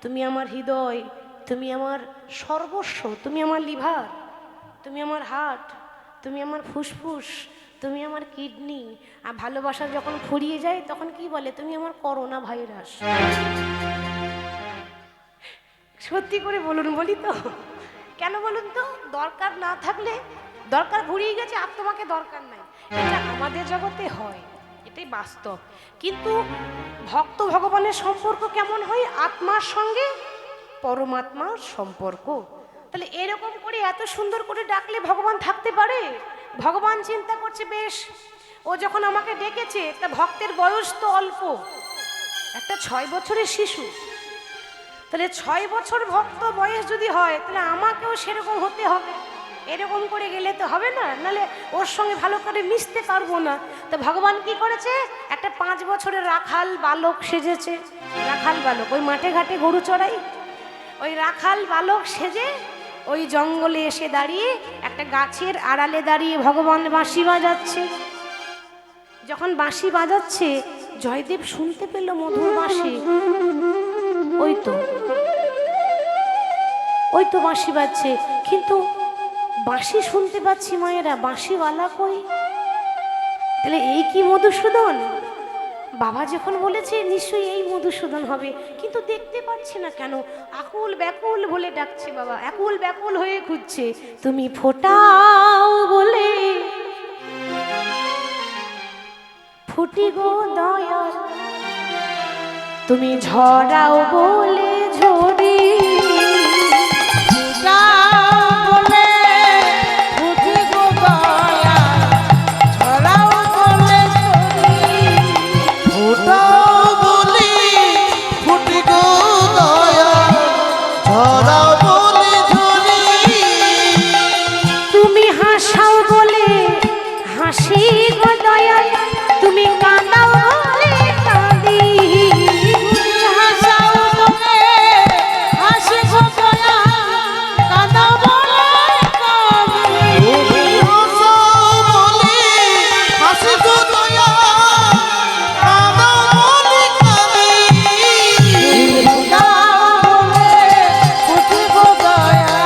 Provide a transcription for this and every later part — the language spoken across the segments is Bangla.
তুমি আমার হৃদয়, তুমি আমার সর্বস্ব, তুমি আমার লিভার, তুমি আমার হার্ট, তুমি আমার ফুসফুস, তুমি আমার কিডনি। আর ভালোবাসা যখন ফুরিয়ে যায় তখন কি বলে, তুমি আমার করোনা ভাইরাস। সত্যি করে বলুন, বলি তো কেন বলুন তো? দরকার না থাকলে, দরকার ফুরিয়ে গেছে আর তোমাকে দরকার নাই, এটা আমাদের জগতে হয়, এটাই বাস্তব। কিন্তু ভক্ত ভগবানের সম্পর্ক কেমন হয়? আত্মার সঙ্গে পরমাত্মার সম্পর্ক। তাহলে এরকম করে এত সুন্দর করে ডাকলে ভগবান থাকতে পারে? ভগবান চিন্তা করছে, বেশ ও যখন আমাকে ডেকেছে, তা ভক্তের বয়স তো অল্প, একটা 6 বছরের শিশু। তাহলে 6 বছর ভক্ত বয়স যদি হয়, তাহলে আমাকেও সেরকম হতে হবে। এরকম করে গেলে তো হবে না, নাহলে ওর সঙ্গে ভালো করে মিশতে পারবো না। তো ভগবান কি করেছে, একটা 5 বছরের রাখাল বালক সেজেছে। রাখাল বালক, ওই মাঠে ঘাটে গরু চড়াই, ওই রাখাল বালক সেজে ওই জঙ্গলে এসে দাঁড়িয়ে, একটা গাছের আড়ালে দাঁড়িয়ে ভগবান বাঁশি বাজাচ্ছে। যখন বাঁশি বাজাচ্ছে, জয়দেব শুনতে পেল মধুর বাঁশি। ওই তো, ওই তো বাঁশি বাজছে, কিন্তু বাঁশি শুনতে পাচ্ছি মায়েরা, বাঁশিওয়ালা কই? তাহলে এই কি মধুসূদন? বাবা যখন বলেছে নিশ্চয়ই এই মধুসূদন হবে, কিন্তু দেখতে পাচ্ছি না কেন? আকুল ব্যাকুল বলে ডাকছে বাবা, আকুল ব্যাকুল হয়ে খুঁজছে। তুমি ফোটাও বলে ফুটি গো দয়া, তুমি ঝরাও বলে ঝরি। তুমি হাসাও বলে হাসি গো দয়া, তুমি কাঁদাও বলে কাঁদি। হাসাও বলে হাসি গো দয়া, কাঁদাও বলে কাঁদি। হাসাও বলে হাসি গো দয়া, কাঁদাও বলে কাঁদি। ফুটাও বলে ফুটি গো দয়া,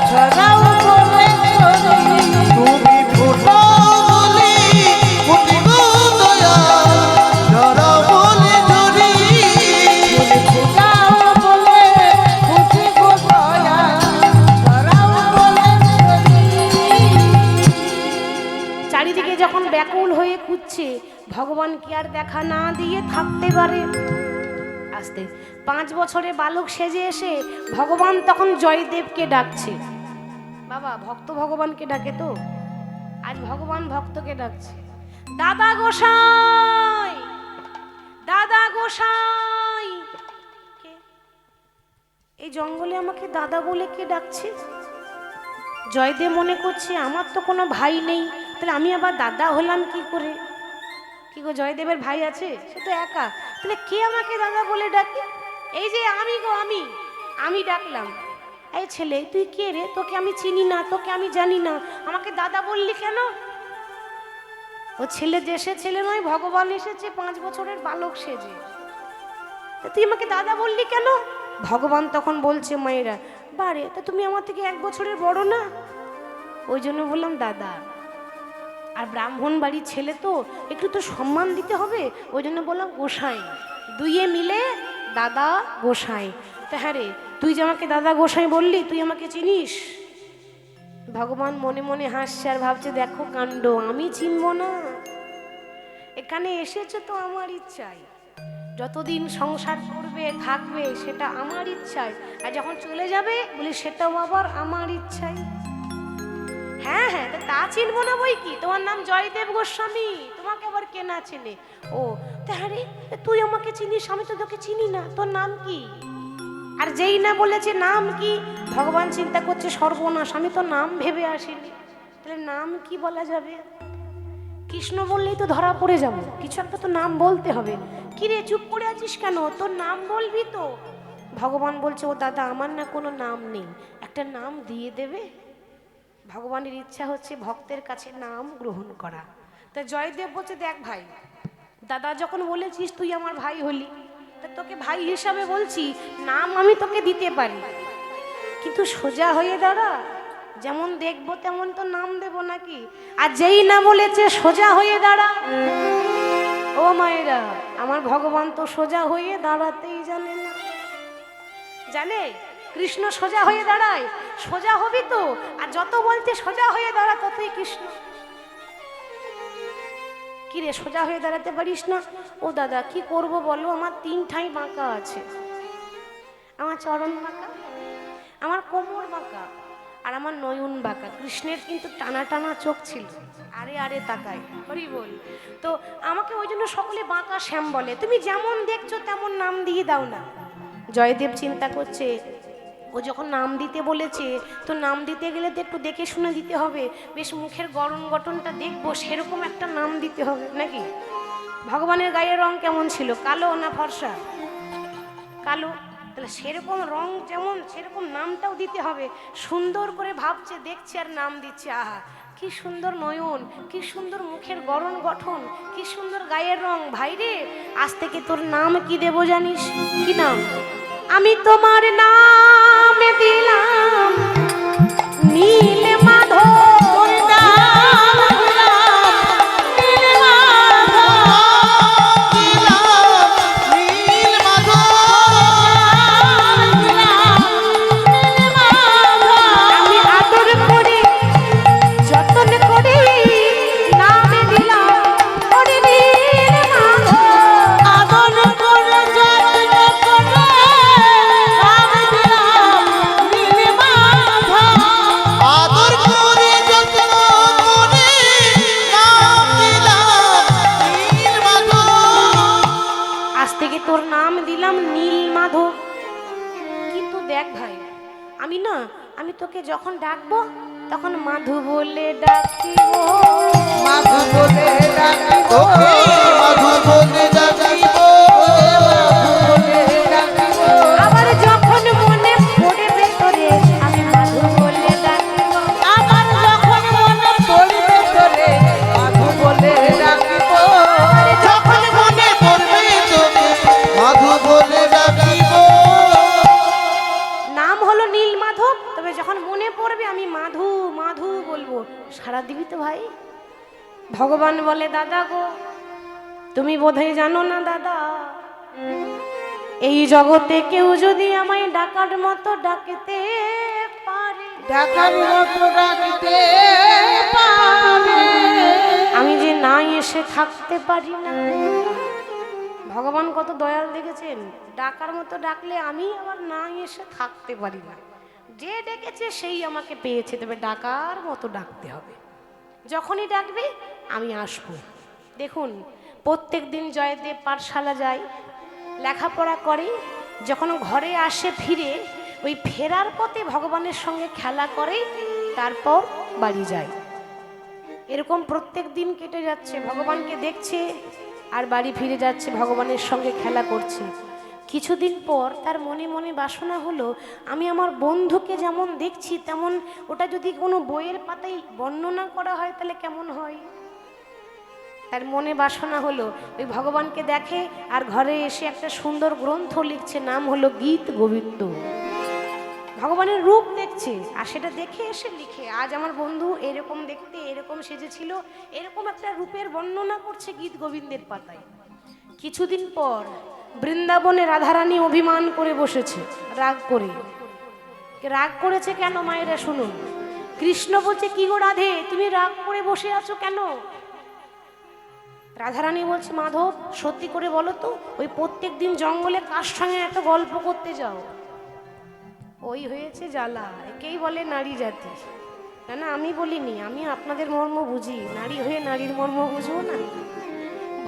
ঝরাও বলে ঝরি। তুমি ফুটাও বলে ফুটি গো দয়া, ঝরাও বলে ঝরি। ফুটাও বলে ফুটি গো দয়া, ঝরাও বলে ঝরি। চারিদিকে যখন ব্যাকুল হয়ে খুঁজছে, ভগবান কি আর দেখা না দিয়ে থাকতে পারে? আসতে 5 বছরে বালক সেজে এসে ভগবান তখন জয়দেবকে ডাকছে। বাবা, ভক্ত ভগবানকে ডাকে তো, আজ ভগবান ভক্তকে ডাকছে। দাদা গোসাই, দাদা গোসাই। কে? এই জঙ্গলে আমাকে দাদা বলে কে ডাকছে? জয়দেব মনে করছে আমার তো কোনো ভাই নেই, তাহলে আমি আবার দাদা হলাম কি করে? কি গো, জয়দেবের ভাই আছে? সে তো একা, তাহলে কে আমাকে দাদা বলে ডাকে? এই যে আমি গো, আমি ডাকলাম, এই ছেলে তুই কে রে? তোকে আমি চিনি না, তোকে আমি জানি না, আমাকে দাদা বললি কেন? ও ছেলে দেশে ছেলে নয়, ভগবান এসেছে 5 বছরের বালক সেজে, তুই আমাকে দাদা বললি কেন? ভগবান তখন বলছে, মায়েরা বারে, তা তুমি আমার থেকে 1 বছরের বড় না, ওই জন্য বললাম দাদা। আর ব্রাহ্মণ বাড়ির ছেলে তো, একটু তো সম্মান দিতে হবে, ওই জন্য বললাম গোসাই। দুইয়ে মিলে দাদা গোসাই। তা হ্যাঁ রে, তুই যে আমাকে দাদা গোসাই বললি, তুই আমাকে চিনিস? ভগবান মনে মনে হাসছে আর ভাবছে, দেখো কাণ্ড, আমি চিনব না? এখানে এসেছে তো আমার ইচ্ছায়, যতদিন সংসার করবে থাকবে সেটা আমার ইচ্ছায়, আর যখন চলে যাবে বলি সেটাও আবার আমার ইচ্ছায়। হ্যাঁ হ্যাঁ, তা চিনবো না বই কি, তোমার নাম জয়দেব গোস্বামী, তোমাকে আবার কে না চেনে? ও তাহলে তুই আমাকে চিনিস, আমি তো তোকে চিনি না, তোর নাম কি? আর যেই না বলেছে নাম কি, ভগবান চিন্তা করছে সর্বনাশ, আমি তো নাম ভেবে আসিনি, তাহলে নাম কি বলা যাবে? কৃষ্ণ বললেই তো ধরা পড়ে যাব, কিছু একটা তো নাম বলতে হবে। কি রে, চুপ করে আছিস কেন? তোর নাম বলবি তো। ভগবান বলছে, ও দাদা, আমার না কোনো নাম নেই, একটা নাম দিয়ে দেবে? ভগবানের ইচ্ছা হচ্ছে ভক্তের কাছে নাম গ্রহণ করা। তা জয়দেব বলছে, দেখ ভাই, দাদা যখন বলেছিস তুই আমার ভাই হলি, তা তোকে ভাই হিসাবে বলছি, নাম আমি তোকে দিতে পারি, কিন্তু সোজা হয়ে দাঁড়া, যেমন দেখবো তেমন তো নাম দেব নাকি? আর যেই না বলেছে সোজা হয়ে দাঁড়া, ও মায়েরা, আমার ভগবান তো সোজা হয়ে দাঁড়াতেই জানে না। জানে কৃষ্ণ সোজা হয়ে দাঁড়ায়, সোজা হবি তো, আর যত বলছে সোজা হয়ে দাঁড়া ততই কৃষ্ণ। কিরে সোজা হয়ে দাঁড়াতে পারিস না? ও দাদা কি করব বলো, আমার 3 ঠাই বাঁকা আছে, আমার চরণ বাঁকা, আমার কোমর বাঁকা, আর আমার নয়ন বাঁকা। কৃষ্ণের কিন্তু টানা টানা চোখ ছিল, আরে আরে তাকাই, হরি বল। তো আমাকে ওই জন্য সকলে বাঁকা শ্যাম বলে। তুমি যেমন দেখছো তেমন নাম দিয়ে দাও না। জয়দেব চিন্তা করছে, ও যখন নাম দিতে বলেছে, তো নাম দিতে গেলে তো একটু দেখে শুনে দিতে হবে, বেশ মুখের গড়ন গঠনটা দেখবো, সেরকম একটা নাম দিতে হবে নাকি? ভগবানের গায়ের রং কেমন ছিল, কালো না ফর্সা? কালো, তাহলে সেরকম রং যেমন সেরকম নামটাও দিতে হবে। সুন্দর করে ভাবছে, দেখছে আর নাম দিচ্ছে। আহা কি সুন্দর নয়ন, কি সুন্দর মুখের গড়ন গঠন, কি সুন্দর গায়ের রং। ভাইরে আজ থেকে তোর নাম কি দেব জানিস? কি নাম? আমি তোমার নাম দিলাম নীল মাধব। তোর নাম দিলাম নীল মাধব। কিন্তু দেখ ভাই, আমি না, আমি তোকে যখন ডাকবো তখন মাধু বলে ডাকিব, মাধু বলে ডাকিব, মাধু বলে ডাকিব, আবার যখন মনে পড়বে তোরে আমি মাধু বলে ডাকিব, আবার যখন মনে পড়বে তোরে মাধু বলে ডাকিব, যখন মনে পড়বে তোরে মাধু বলে ডাকিব। নাম হলো নীল মাধব, তবে যখন মনে পড়বে আমি মাধু মাধু বলবো। সারা দিবি তো ভাই? ভগবান বলে, দাদা গো তুমি বোধহয় জানো না দাদা, এই জগতে কেউ যদি আমায় ডাকার মতো ডাকতে পারে, ডাকার মতো ডাকতে পারে, আমি যে না এসে থাকতে পারি না। ভগবান কত দয়াল দেখেছেন, ডাকার মতো ডাকলে আমি আবার না এসে থাকতে পারি না। যে ডেকেছে সেই আমাকে পেয়েছে, তবে ডাকার মতো ডাকতে হবে। যখনই ডাকবে আমি আসবো। দেখুন প্রত্যেক দিন জয়দেব পাঠশালা যায়, লেখাপড়া করে, যখন ঘরে আসে ফিরে, ওই ফেরার পথে ভগবানের সঙ্গে খেলা করে, তারপর বাড়ি যায়। এরকম প্রত্যেক দিন কেটে যাচ্ছে, ভগবানকে দেখছে আর বাড়ি ফিরে যাচ্ছে, ভগবানের সঙ্গে খেলা করছে। কিছুদিন পর তার মনে মনে বাসনা হলো, আমি আমার বন্ধুকে যেমন দেখছি তেমন ওটা যদি কোনো বইয়ের পাতায় বর্ণনা করা হয় তাহলে কেমন হয়। তার মনে বাসনা হলো ওই ভগবানকে দেখে আর ঘরে এসে একটা সুন্দর গ্রন্থ লিখছে, নাম হলো গীত গোবিন্দ। ভগবানের রূপ দেখছে আর সেটা দেখে এসে লিখে, আজ আমার বন্ধু এরকম দেখতে, এরকম সেজেছিল, এরকম একটা রূপের বর্ণনা করছে গীত গোবিন্দের পাতায়। কিছুদিন পর বৃন্দাবনে রাধারানী অভিমান করে বসেছে, রাগ করে। রাগ করেছে কেন মায়েরা শুনুন। কৃষ্ণ বলছে, কি গো রাধে তুমি রাগ করে বসে আছো কেন? রাধারানী বলছে, মাধব সত্যি করে বলো তো, ওই প্রত্যেক দিন জঙ্গলে কার সঙ্গে এত গল্প করতে যাও? ওই হয়েছে জ্বালা, একেই বলে নারী জাতি। না না আমি বলিনি, আমি আপনাদের মর্ম বুঝি, নারী হয়ে নারীর মর্ম বুঝবো না?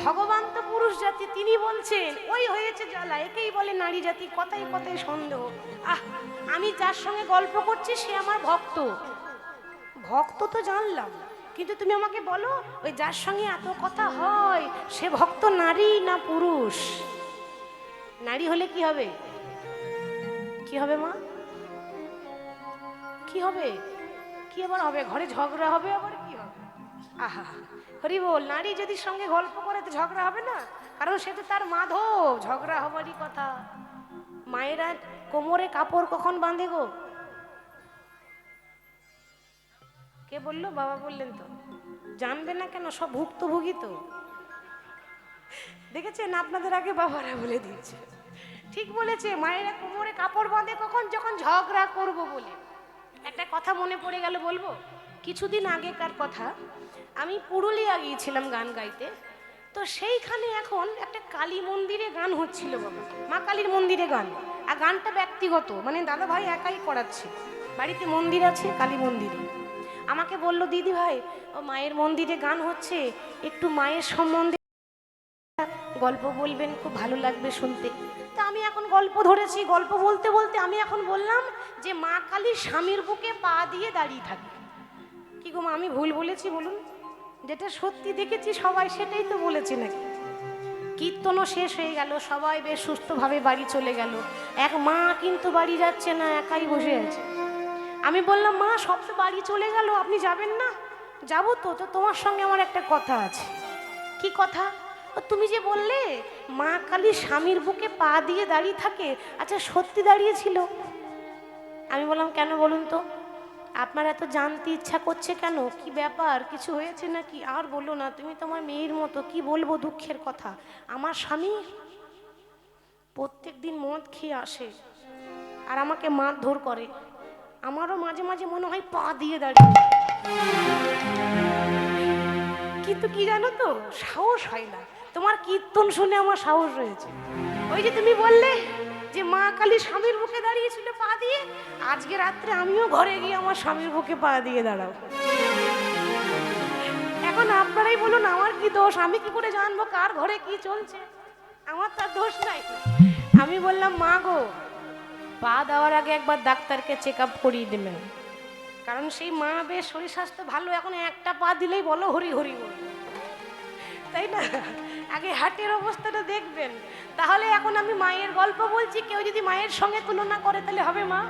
ভগবান তো পুরুষ জাতি, তিনি বলছেন ওই হয়েছে জ্বালা, একেই বলে নারী জাতি। কথায় কথায় সন্দেহ। আমি যার সঙ্গে গল্প করছি সে আমার ভক্ত। ভক্ত তো জানলাম, কিন্তু তুমি আমাকে বলো ওই যার সঙ্গে এত কথা হয় সে ভক্ত নারী না পুরুষ? নারী হলে কি হবে? কি হবে মা? কি হবে? কি আবার হবে? ঘরে ঝগড়া হবে, আবার কি হবে? আহা হরি বল। নারী যদি সঙ্গে গল্প করে তো ঝগড়া হবে না, কারণ সে তো তার মাধব, ঝগড়া হবারই কথা। মায়েরা কোমরে কাপড় কখন বাঁধে গো? কে বললো? বাবা বললেন তো। জানবে না কেন? সব ভুক্তভোগী তো। দেখেছেন, আপনাদের আগে বাবারা বলে দিচ্ছে। ঠিক বলেছে, মায়েরা কোমরে কাপড় বাঁধে কখন? যখন ঝগড়া করব বলে। একটা কথা মনে পড়ে গেল, বলবো? কিছুদিন আগেকার কথা, আমি পুরুলিয়া গিয়েছিলাম গান গাইতে। তো সেইখানে এখন একটা কালী মন্দিরে গান হচ্ছিল বাবা, মা কালীর মন্দিরে গান। আর গানটা ব্যক্তিগত, মানে দাদা ভাই একাই করাচ্ছে। বাড়িতে মন্দির আছে, কালী মন্দিরে। আমাকে বলল, দিদি ভাই ও মায়ের মন্দিরে গান হচ্ছে, একটু মায়ের সম্বন্ধে গল্প বলবেন, খুব ভালো লাগবে শুনতে। তা আমি এখন গল্প ধরেছি, গল্প বলতে বলতে আমি এখন বললাম যে মা কালী স্বামীর বুকে পা দিয়ে দাঁড়িয়ে থাকে। কি গো মা, আমি ভুল বলেছি বলুন? যেটা সত্যি দেখেছি সবাই সেটাই তো বলেছি নাকি? কীর্তনও শেষ হয়ে গেল, সবাই বেশ সুস্থভাবে বাড়ি চলে গেল। এক মা কিন্তু বাড়ি যাচ্ছে না, একাই বসে আছে। আমি বললাম, মা সব তো বাড়ি চলে গেল, আপনি যাবেন না? যাবো তো, তো তোমার সঙ্গে আমার একটা কথা আছে। কি কথা? তুমি যে বললে মা কালী স্বামীর বুকে পা দিয়ে দাঁড়িয়ে থাকে, আচ্ছা সত্যি দাঁড়িয়েছিল? আমি বললাম, কেন বলুন তো? আপনার এত জানতে ইচ্ছা করছে কেন? কি ব্যাপার, কিছু হয়েছে নাকি? আর বলো না, তুমি তোমার মেয়ের মতো। কি বলবো দুঃখের কথা, আমার স্বামী প্রত্যেক দিন মদ খেয়ে আসে আর আমাকে মারধর করে। আমারও মাঝে মাঝে মনে হয় পা দিয়ে দাঁড়িয়ে, কিন্তু কি জানো তো, সাহস হয় না। তোমার কীর্তন শুনে আমার সাহস হয়েছে। ওই যে তুমি বললে যে মা কালী স্বামীর বুকে দাঁড়িয়েছিল পা দিয়ে, আজকে রাত্রে আমিও ঘরে গিয়ে আমার স্বামীর বুকে পা দিয়ে দাঁড়াবো। এখন আপনারাই বলুন, আমার কি দোষ? আমি কি করে জানবো কার ঘরে কি চলছে? আমার তার দোষ নাই। আমি বললাম, মা গো, পা দেওয়ার আগে একবার ডাক্তারকে চেক আপ করিয়ে দেবেন, কারণ সেই মা বেশ শরীর স্বাস্থ্য ভালো, এখন একটা পা দিলেই বলো হরি হরি বল, তাই না? আগে হার্টের অবস্থাটা দেখবেন। তাহলে এখন আমি মায়ের গল্প বলছি, কেউ যদি মায়ের সঙ্গে তুলনা করে তাহলে হবে মা?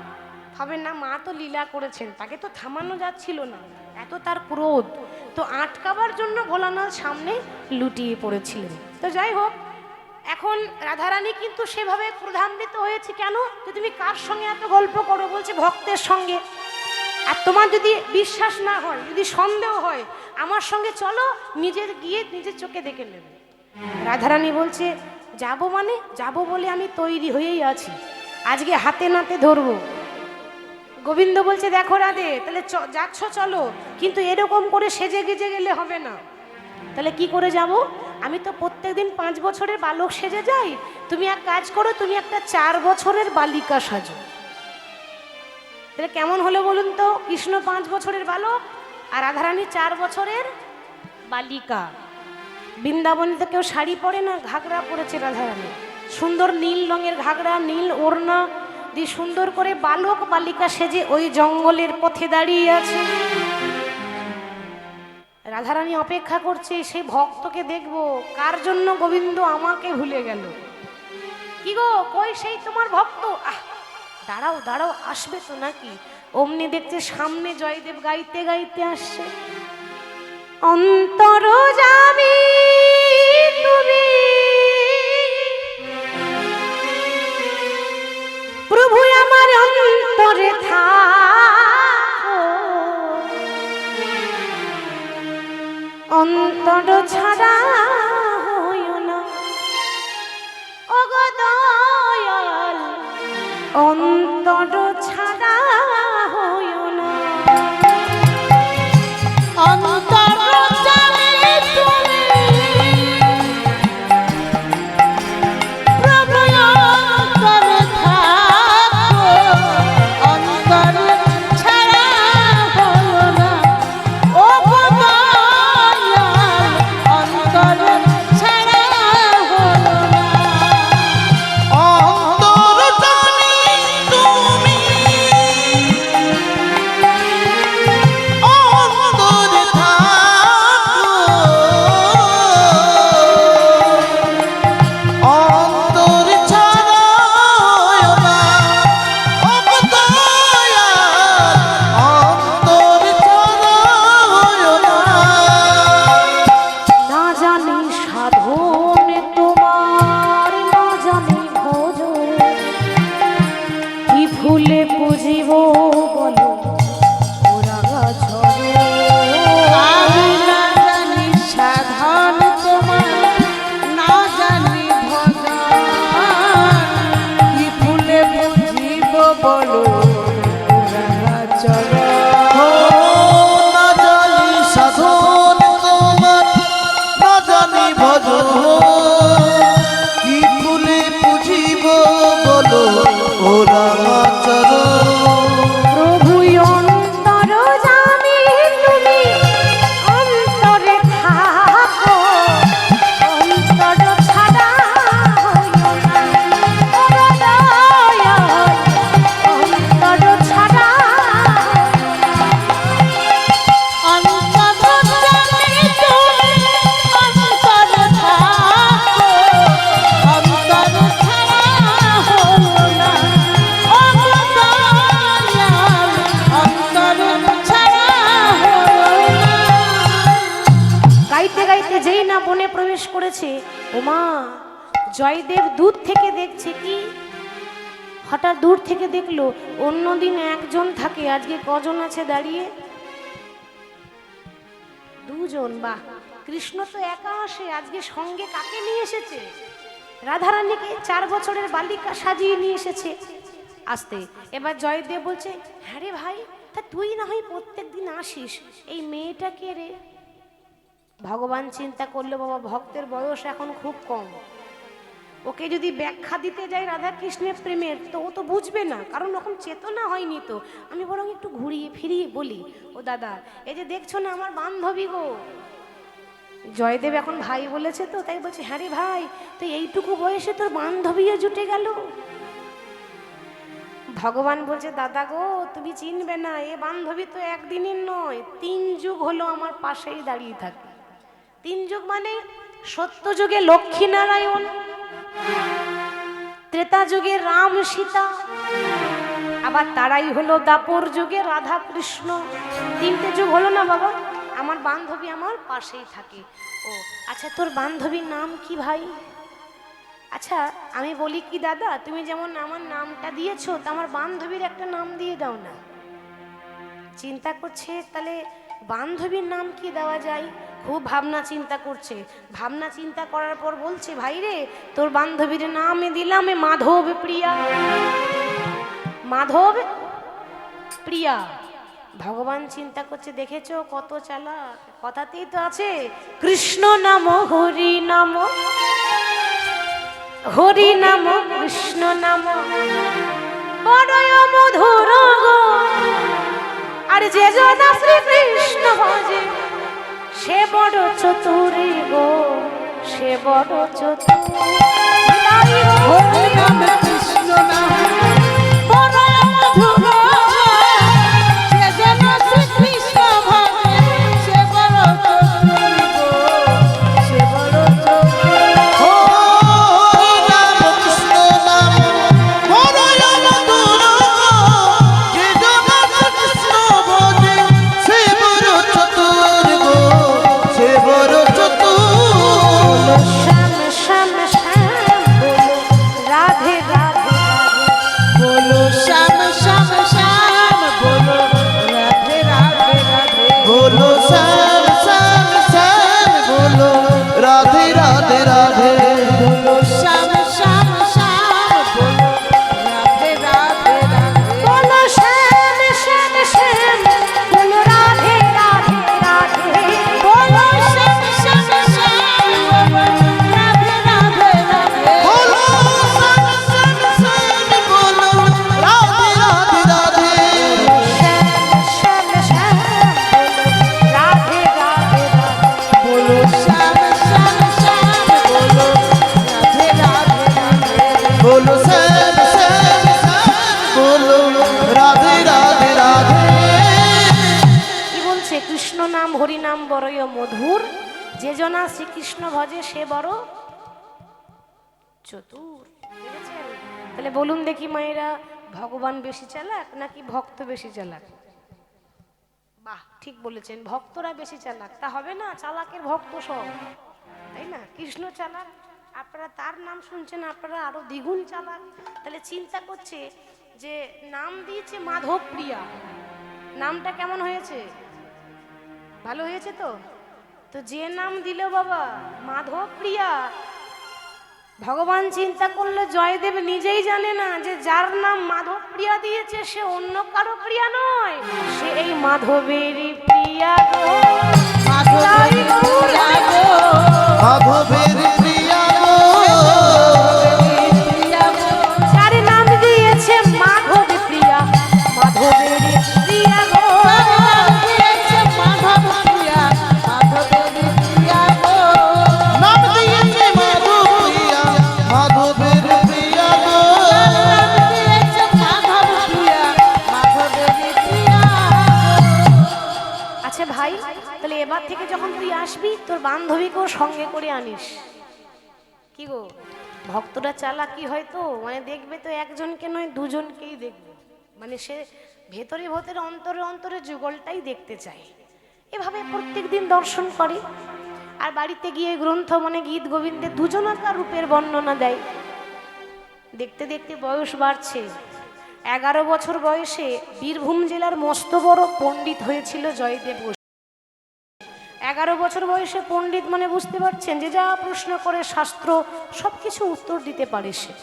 হবে না। মা তো লীলা করেছেন, তাকে তো থামানো যাচ্ছিল না, এত তার ক্রোধ। তো আটকাবার জন্য ভোলানাথ সামনে লুটিয়ে পড়েছিলেন। তো যাই হোক, এখন রাধারানী কিন্তু সেভাবে ক্রোধান্বিত হয়েছে। কেন? যে তুমি কার সঙ্গে এত গল্প করো? বলছে ভক্তের সঙ্গে। আর তোমার যদি বিশ্বাস না হয়, যদি সন্দেহ হয়, আমার সঙ্গে চলো, নিজের গিয়ে নিজের চোখে দেখে নেবে। রাধারানী বলছে, যাবো মানে? যাবো বলে আমি তৈরি হয়েই আছি, আজকে হাতে নাতে ধরবো। গোবিন্দ বলছে, দেখো রাধে, তাহলে যাচ্ছ চলো, কিন্তু এরকম করে সেজে গেজে গেলে হবে না। তাহলে কি করে যাব? আমি তো প্রত্যেকদিন 5 বছরের বালক সেজে যাই, তুমি এক কাজ করো, তুমি একটা 4 বছরের বালিকা সাজো। তাহলে কেমন হলো বলুন তো? কৃষ্ণ 5 বছরের বালক আর রাধারানী 4 বছরের বালিকা। বৃন্দাবনে তো কেউ শাড়ি পরে না, ঘাগরা পরেছে রাধারানী, সুন্দর নীল রঙের ঘাগরা, নীল ওড়না দিয়ে সুন্দর করে বালক বালিকা সেজে ওই জঙ্গলের পথে দাঁড়িয়ে আছে। রাধারানী অপেক্ষা করছে সেই ভক্তকে দেখবো, কার জন্য গোবিন্দ আমাকে ভুলে গেল। কি গো, কই সেই তোমার ভক্ত? দাঁড়াও দাঁড়াও, আসবে তো নাকি? অমনি দেখছে সামনে জয়দেব গাইতে গাইতে আসছে। অন্তর যাবি তুমি প্রভু, আমার অন্তরে থাকো, অন্তর ছাড়া হইও না। ওগো দয়াল, অন্তর ছাড়া হইও না। অন্তর জানে তুমি প্রভু, অন্তরে থাকো, অন্তর ছাড়া হইও না। ও দয়াল, অন্তর ছাড়া হইও না। অন্তর জানে তুমি বলো রাঙা চরণ ও না জানি সাধন তোমার, না জানি ভজন, কি ফুলে পুজিব বলো ও রামাচরণ। প্রভু অন্তর জানি তুমি অন্তরে থাকো, অন্তর ছাড়া হইও না ওরে দয়াল, অন্তর ছাড়া অন্তর জানি তুমি অন্তরে থাকো, অন্তর ছাড়া হলো না ও দয়াল, অন্তর ছাড়া হলো না। গাইতে গাইতে যেই না বনে প্রবেশ করেছে, ওমা জয়দেব দূর থেকে দেখছে কি, হঠাৎ দূর থেকে দেখলো অন্যদিন একজন থাকে, আজকে কজন আছে দাঁড়িয়ে? দুজন। বাহ, কৃষ্ণ তো একা আসে, আজকে সঙ্গে কাকে নিয়ে এসেছে? রাধারানীকে 4 বছরের বালিকা সাজিয়ে নিয়ে এসেছে। আসতে এবার জয়দেব বলছে, হ্যাঁ রে ভাই, তা তুই না হয় প্রত্যেক দিন আসিস, এই মেয়েটা কে রে? ভগবান চিন্তা করলো, বাবা ভক্তের বয়স এখন খুব কম, ওকে যদি ব্যাখ্যা দিতে যাই রাধা কৃষ্ণের প্রেমের, তো ও তো বুঝবে না, কারণ এখন চেতনা হয়নি। তো আমি বরং একটু ঘুরিয়ে ফিরিয়ে বলি, ও দাদা এই যে দেখছো না আমার বান্ধবী গো। জয়দেব এখন ভাই বলেছে তো, তাই বলছে, হ্যাঁ রে ভাই, তো এইটুকু বয়সে তোর বান্ধবীও জুটে গেল। ভগবান বলছে, দাদা গো তুমি চিনবে না, এ বান্ধবী তো একদিনের নয়, 3 যুগ হলো আমার পাশেই দাঁড়িয়ে থাকে। 3 যুগ মানে সত্য যুগে লক্ষ্মী নারায়ণ, ত্রেতা যুগে রাম সীতা, আবার তারাই হলো দাপর যুগে রাধা কৃষ্ণ। 3টে যুগ হলো না বাবা, আমার বান্ধবী আমার পাশেই থাকে। ও আচ্ছা, তোর বান্ধবীর নাম কি ভাই? আচ্ছা আমি বলি কি দাদা, তুমি যেমন আমার নামটা দিয়েছো, তা আমার বান্ধবীর একটা নাম দিয়ে দাও না। চিন্তা করছে তাহলে বান্ধবীর নাম কি দেওয়া যায়, খুব ভাবনা চিন্তা করছে। ভাবনা চিন্তা করার পর বলছে, ভাই রে তোর বান্ধবীর নামে দিলাম মাধব প্রিয়া। মাধব প্রিয়া। ভগবান চিন্তা করছে, দেখেছো কত চালাক, কথাতেই তো আছে কৃষ্ণ নাম হরি নাম, হরি নাম কৃষ্ণ নাম বড়ই মধুর গো, আর যে জন শ্রীকৃষ্ণ ভজে সে বড় চতুর গো, সে বড় চতুর। হরি নাম কৃষ্ণ নাম বড়ই মধুর, যে জন শ্রীকৃষ্ণ ভজে সে বড় চতুর গো, সে বড় চতুর। ও নাম কৃষ্ণ নাম বড়ই মধুর, যে জন কৃষ্ণ ভজে সে বড় চতুর গো, সে বড় চতুর। শ্যাম শ্যাম শ্যাম বলো রাধে রাধে বলো শ্যাম শ্যাম শ্যাম, বলো রাধে রাধে রাধে, বলো শ্যাম শ্যাম শ্যাম, বলো রাধে রাধে রাধে। বলো শ্যাম শ্যাম শ্যাম, বলো রাধে রাধে রাধে, বলো শ্যাম শ্যাম শ্যাম বলো রাধে রাধে রাধে। বলো শ্যাম শ্যাম শ্যাম, বলো রাধে রাধে রাধে, বলো শ্যাম শ্যাম শ্যাম, বলো রাধে রাধে রাধে। শ্যাম শ্যাম শ্যাম বলো রাধে রাধে রাধে। বলো শ্যাম শ্যাম শ্যাম, বলো রাধে রাধে রাধে, বলো শ্যাম শ্যাম শ্যাম, বলো রাধে রাধে রাধে। কি বলছে? কৃষ্ণ নাম হরি নাম বড়ই মধুর, যে জনা শ্রীকৃষ্ণ ভজে সে বড় চতুর। বুঝেছেন? তাহলে বলুন দেখি মায়েরা, ভগবান বেশি চালাক নাকি ভক্ত বেশি চালাক? বাহ, ঠিক বলেছেন, ভক্তরা বেশি চালাক। তা হবে না, চালাকের ভক্ত সব, তাই না? কৃষ্ণ চালাক, আপনারা তার নাম শুনছেন, আপনারা আরো দ্বিগুণ চালাক। তাহলে চিন্তা করছে যে নাম দিয়েছে মাধব প্রিয়া, নামটা কেমন হয়েছে? ভালো হয়েছে তো? তো যে নাম দিল বাবা মাধব প্রিয়া, ভগবান চিন্তা করলে জয়দেব নিজেই জানে না যে যার নাম মাধব প্রিয়া দিয়েছে সে অন্য কারো প্রিয়া নয়, সে এই মাধবেরই প্রিয়া গো। মাধবের প্রিয়া গো, মাধবের প্রিয়া গো, প্রিয়া গো, যার নাম দিয়েছে মাধব প্রিয়া, মাধবেরই প্রিয়া গো। নাম দিয়েছে মাধব প্রিয়া, মাধবের প্রিয়া গো, নাম দিয়েছে মাধব প্রিয়া, মাধবের প্রিয়া গো। নাম দিয়েছে মাধব প্রিয়া, মাধবের প্রিয়া গো। আচ্ছা ভাই, তাহলে এবার থেকে যখন তুই আসবি তোর বান্ধবীকেও সঙ্গে করে আনিস। কি গো, ভক্তরা চালাকি হয়তো মানে দেখবে তো একজনকে নয় দুজনকেই দেখবে, মানে সে ভেতরে ভেতরে অন্তরে অন্তরে যুগলটাই দেখতে চায়। এভাবে প্রত্যেক দিন দর্শন করে আর বাড়িতে গিয়ে গ্রন্থ মানে গীত গোবিন্দে দুজনাকার রূপের বর্ণনা দেয়। দেখতে দেখতে বয়স বাড়ছে। 11 বছর বয়সে বীরভূম জেলার মস্ত বড় পণ্ডিত হয়েছিল জয়দেব গোস্বামী। 11 বছর বয়সে পণ্ডিত মানে বুঝতে পারছেন যে যা প্রশ্ন করে শাস্ত্র সব কিছু উত্তর দিতে পারে সে।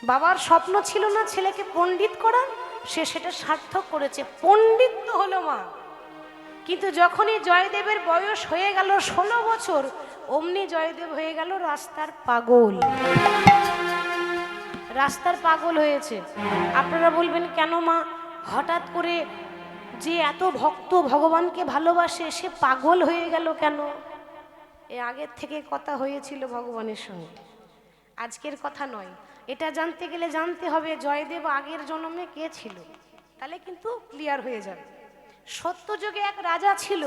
বাবার স্বপ্ন ছিল না ছেলেকে পণ্ডিত করার, সে সেটা সার্থক করেছে, পণ্ডিত তো হলো মা। কিন্তু যখনই জয়দেবের বয়স হয়ে গেল 16 বছর, অমনি জয়দেব হয়ে গেল রাস্তার পাগল। রাস্তার পাগল হয়েছে। আপনারা বলবেন কেন মা, হঠাৎ করে যে এত ভক্ত ভগবানকে ভালোবাসে সে পাগল হয়ে গেল কেন? এ আগের থেকে কথা হয়েছিল ভগবানের সঙ্গে, আজকের কথা নয়। এটা জানতে গেলে জানতে হবে জয়দেব আগের জন্মে কে ছিল, তাহলে কিন্তু ক্লিয়ার হয়ে যাবে। সত্যযুগে এক রাজা ছিল,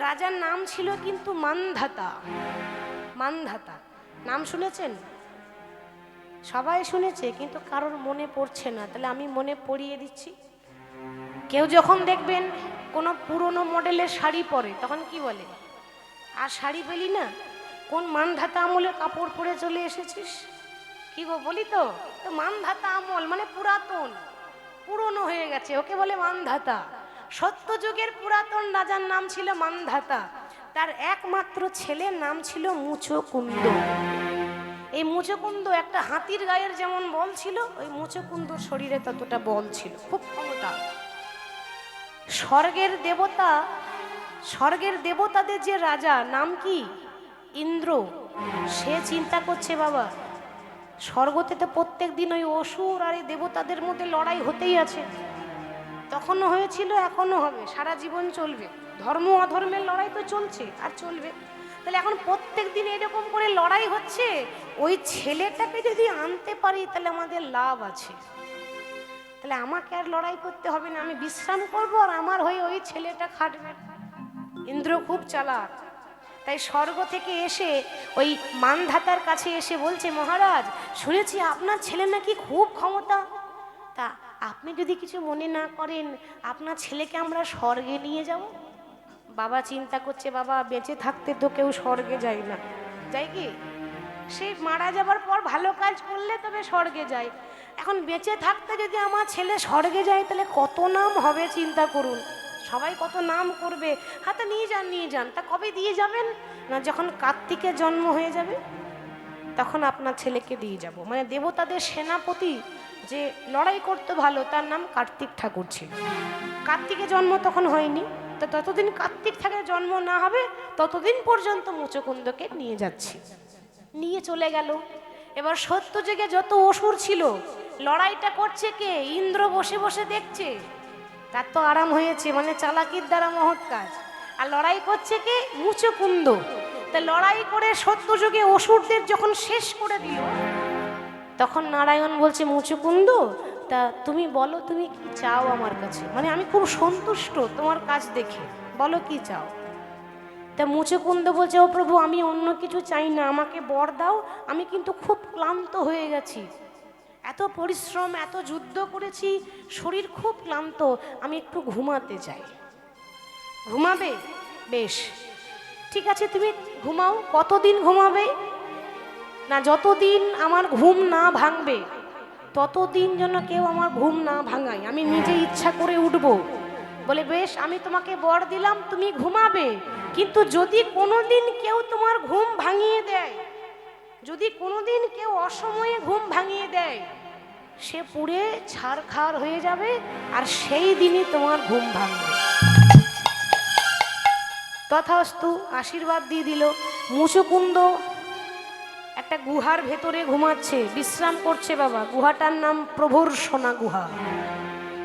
রাজার নাম ছিল কিন্তু মান্ধাতা। মান্ধাতা নাম শুনেছেন? সবাই শুনেছে কিন্তু কারোর মনে পড়ছে না, তাহলে আমি মনে পড়িয়ে দিচ্ছি। কেউ যখন দেখবেন কোনো পুরনো মডেলের শাড়ি পরে তখন কি বলে, আর শাড়ি পেলি না, কোন মানধাতা আমলে কাপড় পরে চলে এসেছিস? কি গো বলি তো, তো মানধাতা আমল মানে পুরাতন, পুরনো হয়ে গেছে, ওকে বলে মানধাতা। সত্যযুগের পুরাতন রাজার নাম ছিল মানধাতা, তার একমাত্র ছেলের নাম ছিল মুচকুন্দ। এই মুচকুন্দ একটা হাতির গায়ের যেমন বল ছিল, ওই মুচকুন্দর শরীরে ততটা বল ছিল, খুব ক্ষমতা। স্বর্গের দেবতা, স্বর্গের দেবতাদের যে রাজা নাম কি ইন্দ্র, সে চিন্তা করছে বাবা স্বর্গতে তো প্রত্যেক দিন ওই অসুর আর এই দেবতাদের মধ্যে লড়াই হতেই আছে, তখনও হয়েছিল এখনো হবে, সারা জীবন চলবে, ধর্ম অধর্মের লড়াই তো চলছে আর চলবে। তাহলে এখন প্রত্যেক দিন এরকম করে লড়াই হচ্ছে, ওই ছেলেটাকে যদি আনতে পারি তাহলে আমাদের লাভ আছে, তাহলে আমাকে আর লড়াই করতে হবে না, আমি বিশ্রাম করবো আর আমার হয়ে ওই ছেলেটা খাটবে। ইন্দ্র খুব চালাক, তাই স্বর্গ থেকে এসে ওই মানধাতার কাছে এসে বলছে, মহারাজ শুনেছি আপনার ছেলে নাকি খুব ক্ষমতা, তা আপনি যদি কিছু মনে না করেন আপনার ছেলেকে আমরা স্বর্গে নিয়ে যাব। বাবা চিন্তা করছে, বাবা বেঁচে থাকতে তো কেউ স্বর্গে যায় না, যায় কি? সে মারা যাবার পর ভালো কাজ করলে তবে স্বর্গে যায়। এখন বেঁচে থাকতে যদি আমার ছেলে স্বর্গে যায় তাহলে কত নাম হবে চিন্তা করুন, সবাই কত নাম করবে। হাতে নিয়ে যান, নিয়ে যান। তা কবে দিয়ে যাবেন? না যখন কার্তিকের জন্ম হয়ে যাবে তখন আপনার ছেলেকে দিয়ে যাব। মানে দেবতাদের সেনাপতি যে লড়াই করতে ভালো তার নাম কার্তিক ঠাকুর ছিল। কার্তিকের জন্ম তখন হয়নি, তো ততদিন কার্তিক ঠাকুরের জন্ম না হবে ততদিন পর্যন্ত মুচকুন্দকে নিয়ে যাচ্ছি। নিয়ে চলে গেল। এবার সত্যযুগে যত অসুর ছিল লড়াইটা করছে কে? ইন্দ্র বসে বসে দেখছে, তার তো আরাম হয়েছে, মানে চালাকির দ্বারা মহৎ কাজ। আর লড়াই করছে কে? মুচকুন্দ। তা লড়াই করে সত্যযুগে অসুরদের যখন শেষ করে দিল তখন নারায়ণ বলছে, মুচকুন্দ তা তুমি বলো তুমি কি চাও আমার কাছে, মানে আমি খুব সন্তুষ্ট তোমার কাজ দেখে, বলো কি চাও। তা মুচকুন্দ বলছে, ও প্রভু আমি অন্য কিছু চাই না, আমাকে বর দাও, আমি কিন্তু খুব ক্লান্ত হয়ে গেছি, এত পরিশ্রম এত যুদ্ধ করেছি, শরীর খুব ক্লান্ত, আমি একটু ঘুমাতে চাই। ঘুমাবে? বেশ ঠিক আছে তুমি ঘুমাও। কতদিন ঘুমাবে? না যতদিন আমার ঘুম না ভাঙবে ততদিন যেন কেউ আমার ঘুম না ভাঙায়, আমি নিজে ইচ্ছা করে উঠব। বলে বেশ আমি তোমাকে বর দিলাম তুমি ঘুমাবে, কিন্তু যদি কোনোদিন কেউ তোমার ঘুম ভাঙিয়ে দেয়, যদি কোনোদিন কেউ অসময়ে ঘুম ভাঙিয়ে দেয়, সে পুড়ে ছারখার হয়ে যাবে, আর সেই দিনই তোমার ঘুম ভাঙবে। তথাস্তু, আশীর্বাদ দিয়ে দিল। মুচুকুন্দ একটা গুহার ভেতরে ঘুমাচ্ছে, বিশ্রাম করছে বাবা। গুহাটার নাম প্রভুর সোনা গুহা।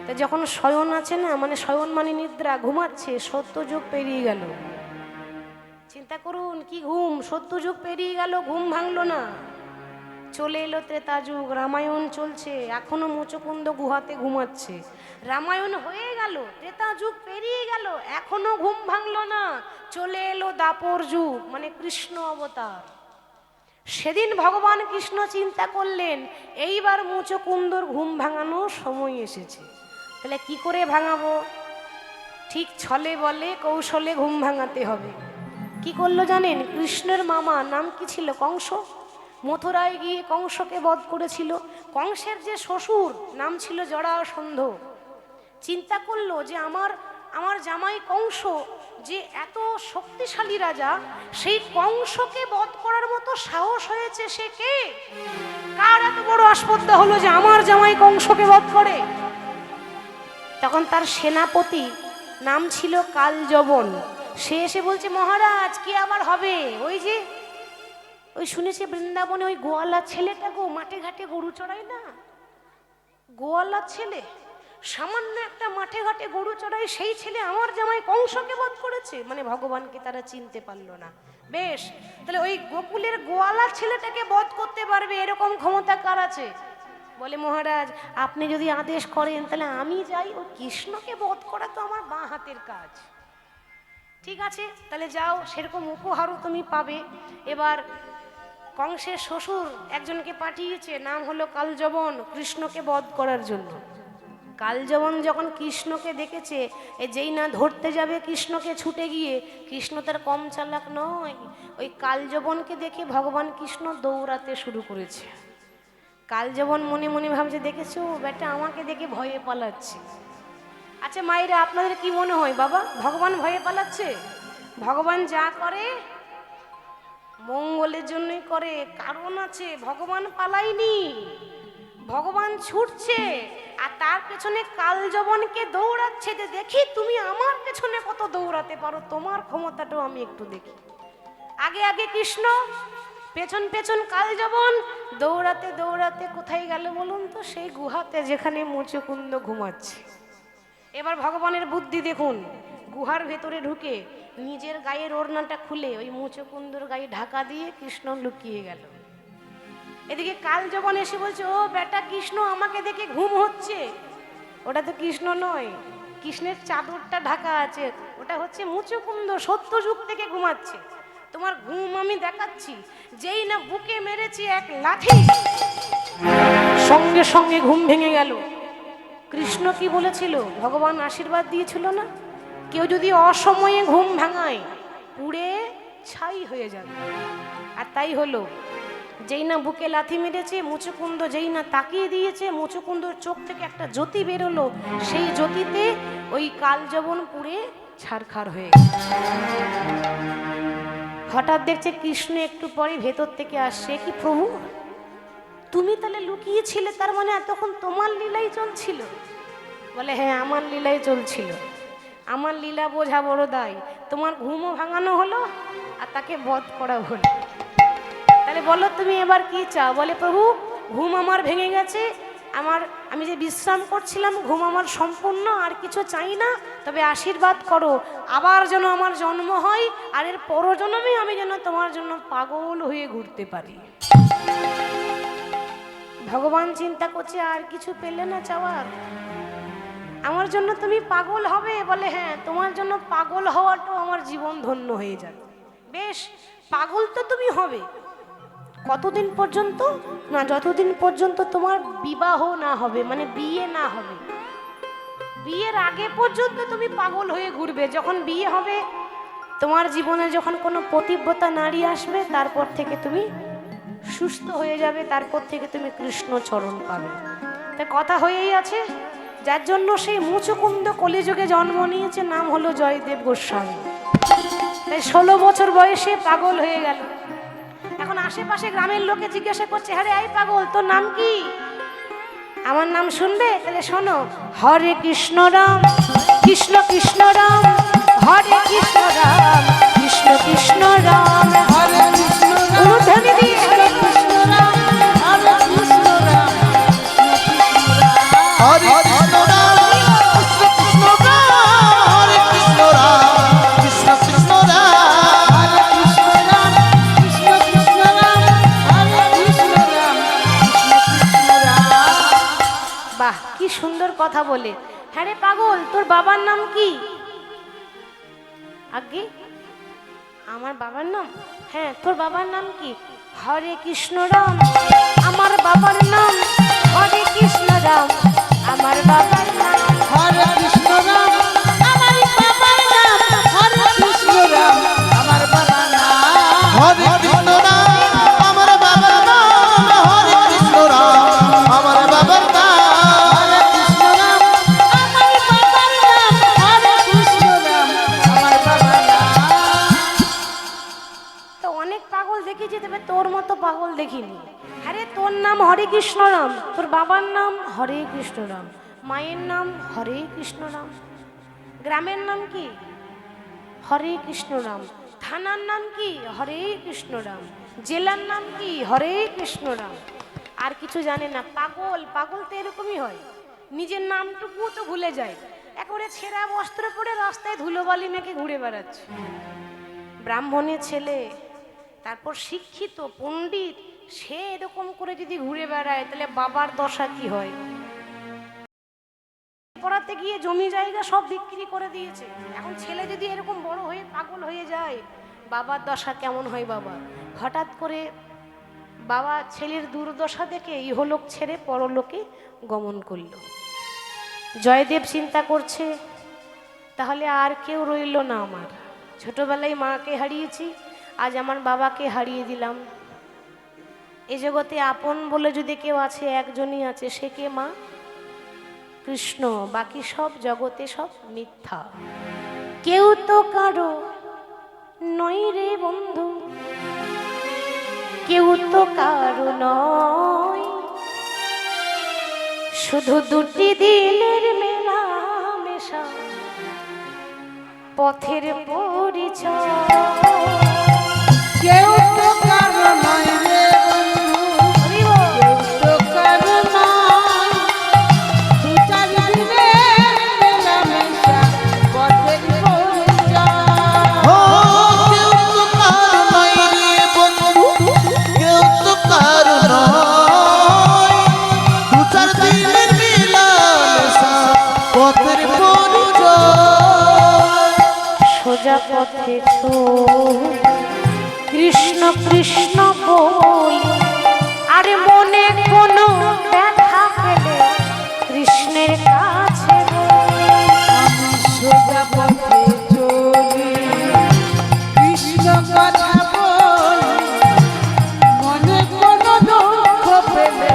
তা যখন শয়ন আছে না, মানে শয়ন মানে নিদ্রা, ঘুমাচ্ছে, সত্যযুগ পেরিয়ে গেল। চিন্তা করুন কি ঘুম, সত্যযুগ পেরিয়ে গেল, ঘুম ভাঙলো না। চলে এলো ত্রেতা যুগ, রামায়ণ চলছে, এখনো মুচুকুন্দ গুহাতে ঘুমাচ্ছে। রামায়ণ হয়ে গেল, ত্রেতা যুগ পেরিয়ে গেল, এখনো ঘুম ভাঙলো না। চলে এলো দাপর যুগ, মানে কৃষ্ণ অবতার। সেদিন ভগবান কৃষ্ণ চিন্তা করলেন, এইবার মুচুকুন্দর ঘুম ভাঙানোর সময় এসেছে। তাহলে কি করে ভাঙাবো? ঠিক ছলে বলে কৌশলে ঘুম ভাঙাতে হবে। কি করলো জানেন? কৃষ্ণের মামা, নাম কি ছিল? কংস। মথুরায় গিয়ে কংসকে বধ করেছিল। কংসের যে শ্বশুর, নাম ছিল জরাসন্ধ। চিন্তা করলো যে আমার জামাই কংস যে এত শক্তিশালী রাজা, সেই কংসকে বধ করার মতো সাহস হয়েছে সে কে? কার এত বড় আসপদ্দা হলো যে আমার জামাই কংসকে বধ করে? তখন তার সেনাপতি, নাম ছিল কালযবন, সে এসে বলছে, মহারাজ কি আবার হবে? ওই শুনেছি বৃন্দাবনে ওই গোয়ালা ছেলেটা গো, মাঠে ঘাটে গরু চড়ায় না, গোয়ালা ছেলে, সামান্য একটা মাঠে ঘাটে গরু চড়ায়, সেই ছেলে আমার জামাই কংসকে বধ করেছে। মানে ভগবানকে তারা চিনতে পারলো না। বেশ, তাহলে ওই গোকুলের গোয়ালা ছেলেটাকে বধ করতে পারবে এরকম ক্ষমতা কার আছে? বলে, মহারাজ আপনি যদি আদেশ করেন তাহলে আমি যাই, ওই কৃষ্ণকে বধ করা তো আমার বাঁ হাতের কাজ। ঠিক আছে, তাহলে যাও, সেরকম উপহারও তুমি পাবে। এবার কংসের শ্বশুর একজনকে পাঠিয়েছে, নাম হলো কালযবন, কৃষ্ণকে বধ করার জন্য। কালযবন যখন কৃষ্ণকে দেখেছে, যেই না ধরতে যাবে কৃষ্ণকে, ছুটে গিয়ে, কৃষ্ণ তার কম চালাক নয়, ওই কালযবনকে দেখে ভগবান কৃষ্ণ দৌড়াতে শুরু করেছে। কালযবন মনে মনে ভাবছে, দেখেছো বেটা আমাকে দেখে ভয়ে পালাচ্ছে। আচ্ছা মায়েরা, আপনাদের কি মনে হয় বাবা, ভগবান ভয়ে পালাচ্ছে? ভগবান যা করে মঙ্গলের জন্যই করে, কারণ আছে। ভগবান পালায়নি, ভগবান ছুটছে, আর তার পেছনে কালযবনকে দৌড়াচ্ছে, যে দেখি তুমি আমার পেছনে কত দৌড়াতে পারো, তোমার ক্ষমতাটাও আমি একটু দেখি। আগে আগে কৃষ্ণ, পেছন পেছন কালযবন, দৌড়াতে দৌড়াতে কোথায় গেল বলুন তো? সেই গুহাতে যেখানে মুচুকুন্দ ঘুমাচ্ছে। এবার ভগবানের বুদ্ধি দেখুন, গুহার ভেতরে ঢুকে নিজের গায়ের ওড়নাটা খুলে ওই মুচুকুন্দর গায়ে ঢাকা দিয়ে কৃষ্ণ লুকিয়ে গেল। এদিকে কালযবন এসে বলছে, ও বেটা কৃষ্ণ আমাকে দেখে ঘুম হচ্ছে। ওটা তো কৃষ্ণ নয়, কৃষ্ণের চাদরটা ঢাকা আছে, ওটা হচ্ছে মুচুকুন্দ, সত্যযুগ থেকে ঘুমাচ্ছে। তোমার ঘুম আমি দেখাচ্ছি। যেই না বুকে মেরেছি এক লাঠি, সঙ্গে সঙ্গে ঘুম ভেঙে গেল। কৃষ্ণ কি বলেছিল? ভগবান আশীর্বাদ দিয়েছিল না, কেউ যদি অসময়ে ঘুম ভাঙায় পুড়ে ছাই হয়ে যাবে। আর তাই হলো, যেই না বুকে লাথি মেরেছে, মুচুকুন্দ যেই না তাকিয়ে দিয়েছে, মুচুকুন্দর চোখ থেকে একটা জ্যোতি বেরোলো, সেই জ্যোতিতে ওই কালযবন পুড়ে ছারখার হয়ে গেল। হঠাৎ দেখছে কৃষ্ণ একটু পরে ভেতর থেকে আসছে, কি প্রভু তুমি তাহলে লুকিয়েছিলে, তার মানে এতক্ষণ তোমার লীলাই চলছিল? বলে, হ্যাঁ আমার লীলাই চলছিল। আমার লীলা বোঝা বড় দায়। তোমার ঘুমও ভাঙানো হলো আর তাকে বধ করা হলো। তাহলে বলো তুমি এবার কি চাও? বলে, প্রভু ঘুম আমার ভেঙে গেছে, আমি যে বিশ্রাম করছিলাম, ঘুম আমার সম্পূর্ণ, আর কিছু চাই না, তবে আশীর্বাদ করো আবার যেন আমার জন্ম হয়, আর এর পরজন্মে আমি যেন তোমার জন্য পাগল হয়ে ঘুরতে পারি। ভগবান চিন্তা করছে, আর কিছু পেলে না চাওয়ার? আমার জন্য তুমি পাগল হবে? বলে, হ্যাঁ তোমার জন্য পাগল হওয়াটাও আমার জীবন ধন্য হয়ে যাবে। বেশ, পাগল তো তুমি হবে কতদিন পর্যন্ত? না, যতদিন পর্যন্ত তোমার বিবাহ না হবে, মানে বিয়ে না হবে। বিয়ের আগে পর্যন্ত তুমি পাগল হয়ে ঘুরবে। যখন বিয়ে হবে, তোমার জীবনে যখন কোনো পতিব্রতা নারী আসবে, তারপর থেকে তুমি সুস্থ হয়ে যাবে, তারপর থেকে তুমি কৃষ্ণ চরণ পাবে। তাই কথা হয়েই আছে, যার জন্য সেই মুচুকুন্দ কলিযুগে জন্ম নিয়েছে, নাম হলো জয়দেব গোস্বামী। তাই 16 বছর বয়সে পাগল হয়ে গেল। এখন আশেপাশে গ্রামের লোকে জিজ্ঞাসা করছে, হ্যাঁ রে এই পাগল, তোর নাম কি? আমার নাম শুনবে? তাহলে শোনো, হরে কৃষ্ণ রাম কৃষ্ণ কৃষ্ণ রাম, হরে কৃষ্ণ রাম কৃষ্ণ কৃষ্ণ রাম, হরে কৃষ্ণ রাম উলুধ্বনি দিয়ে হরে কৃষ্ণ রাম হরে কৃষ্ণ রাম হরে কৃষ্ণ রাম কৃষ্ণ কৃষ্ণ রাম, হরে কৃষ্ণ রাম কৃষ্ণ কৃষ্ণ রাম, হরে কৃষ্ণ রাম কৃষ্ণ কৃষ্ণ রাম হরে কৃষ্ণ রাম কৃষ্ণ কৃষ্ণ রাম। বাহ, কি সুন্দর কথা বলে। হ্যাঁ রে পাগল, তোর বাবার নাম কি? আগে আমার বাবার নাম, হ্যাঁ তোর বাবার নাম কি? হরে কৃষ্ণ রাম, আমার বাবার নাম হরে কৃষ্ণ রাম, আমার বাবার নাম। হরে কৃষ্ণ রাম আমার বাবার নাম হরে কৃষ্ণ রাম আমার বাবার নাম। হরে কৃষ্ণ রাম আমার বাবার নাম, হরে কৃষ্ণ রাম আমার বাবার নাম, হরে কৃষ্ণ রাম আমার বাবার নাম হরে কৃষ্ণ রাম আমার বাবার নাম। তো অনেক পাগল দেখেছি, তবে তোর মতো পাগল দেখিনি। আরে তোর নাম হরে কৃষ্ণ রাম, তোর বাবার নাম হরে কৃষ্ণ রাম, মায়ের নাম হরে কৃষ্ণ রাম, গ্রামের নাম কি? হরে কৃষ্ণ রাম, থানার নাম কি? হরে কৃষ্ণ রাম, জেলার নাম কি? হরে কৃষ্ণ রাম। আর কিছু জানে না। পাগল, পাগল তো এরকমই হয়, নিজের নামটুকু তো ভুলে যায়। একেবারে ছেঁড়া বস্ত্র পরে রাস্তায় ধুলোবালি মেখে ঘুরে বেড়াচ্ছে। ব্রাহ্মণের ছেলে, তারপর শিক্ষিত পণ্ডিত, সে এরকম করে যদি ঘুরে বেড়ায়, তাহলে বাবার দশা কি হয়? পড়াতে গিয়ে জমি জায়গা সব বিক্রি করে দিয়েছে। এখন ছেলে যদি এরকম বড় হয়ে পাগল হয়ে যায়, বাবার দশা কেমন হয়? বাবা হঠাৎ করে বাবা ছেলের দুর্দশা দেখে ইহলোক ছেড়ে পরলোকে গমন করল। জয়দেব চিন্তা করছে, তাহলে আর কেউ রইল না আমার। ছোটবেলায় মাকে হারিয়েছি, আজ আমার বাবাকে হারিয়ে দিলাম। এ জগতে আপন বলে যদি কেউ আছে, একজনই আছে, সে কে? মা কৃষ্ণ। বাকি সব জগতে সব মিথ্যা। কেউ তো কারো নয় রে বন্ধু, কেউ তো কারো নয়, শুধু দুটি দিনের মেলা মেশা পথের পরিচয়। কেউ তো কারো নয় রে বন্ধু, কেউ তো কারো নয়, দু চার দিনের মেলামেশা পথের পরিচয়। ও কেউ তো কারো নয় রে বন্ধু, কেউ তো কারো নয়, দু চার দিনের মেলামেশা পথের পরিচয়। সোজা পথে চল, কৃষ্ণ কৃষ্ণ বল, আরে মনে কোনো ব্যথা পেলে কৃষ্ণের কাছে বল। আমি সোজা পথে চলি, কৃষ্ণ কথা বলি, মনে কোনো দুঃখ পেলে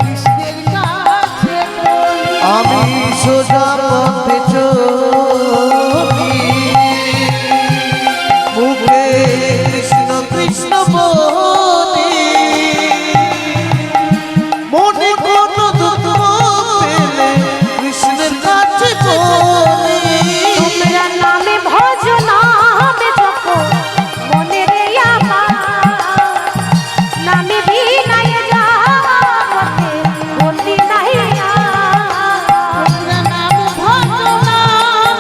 কৃষ্ণের কাছে বলি। আমি সোজা পথে চলি, মুখে কৃষ্ণ কৃষ্ণ বলি, মনে কোনো দুঃখ পেলে কৃষ্ণের কাছে বলি। তোমরা নামে ভজ নামে জপ, মনে রে আমার নামে বিনায় যাবতে গতি নাই আর। তোমরা নাম ভজ নাম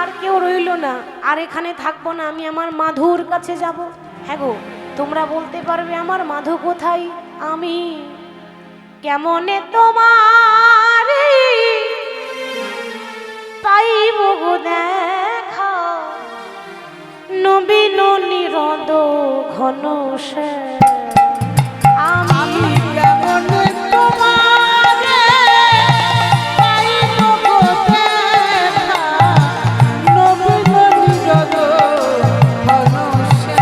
আর কেউ রইলো না, আর এখানে থাকবো না, আমি আমার মাধুর কাছে যাব। হ্যাঁ গো, তোমরা বলতে পারবে আমার মাধু কোথায়? আমি কেমনে তোমার পাইব গো দেখা, নবীন নিরদ ঘন সে। আমি কেমনে তোমারে পাইব গো দেখা, নবীন নিরদ ঘন সে।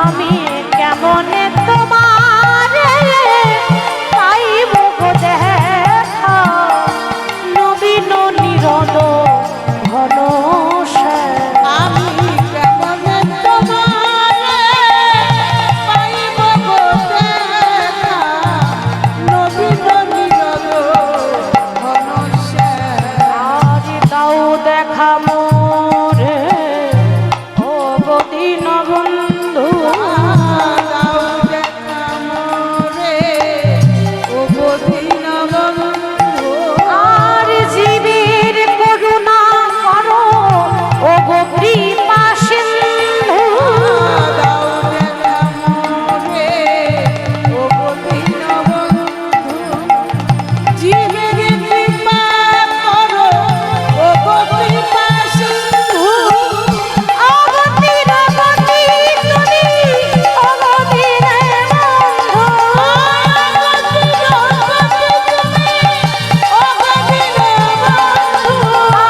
আমি কেমনে তোমারে পাইব গো দেখা, নবীন নিরদ ঘন সে। আমি কেমনে তোমারে পাইব গো দেখা, নবীন নিরদ ঘন সে। আজ দাও দেখা মোরে ও গো দীন বন্ধু, দাও দেখা মোরে ও গো দীন বন্ধু। আর জীবের করুণা করো ও গো কৃপা সিন্ধু। দাও দেখা মোরে ও গো দীন বন্ধু। জীবের কৃপা করো ও গো কৃপা সিন্ধু। অগতিরগতি তুমি অগতির বন্ধু।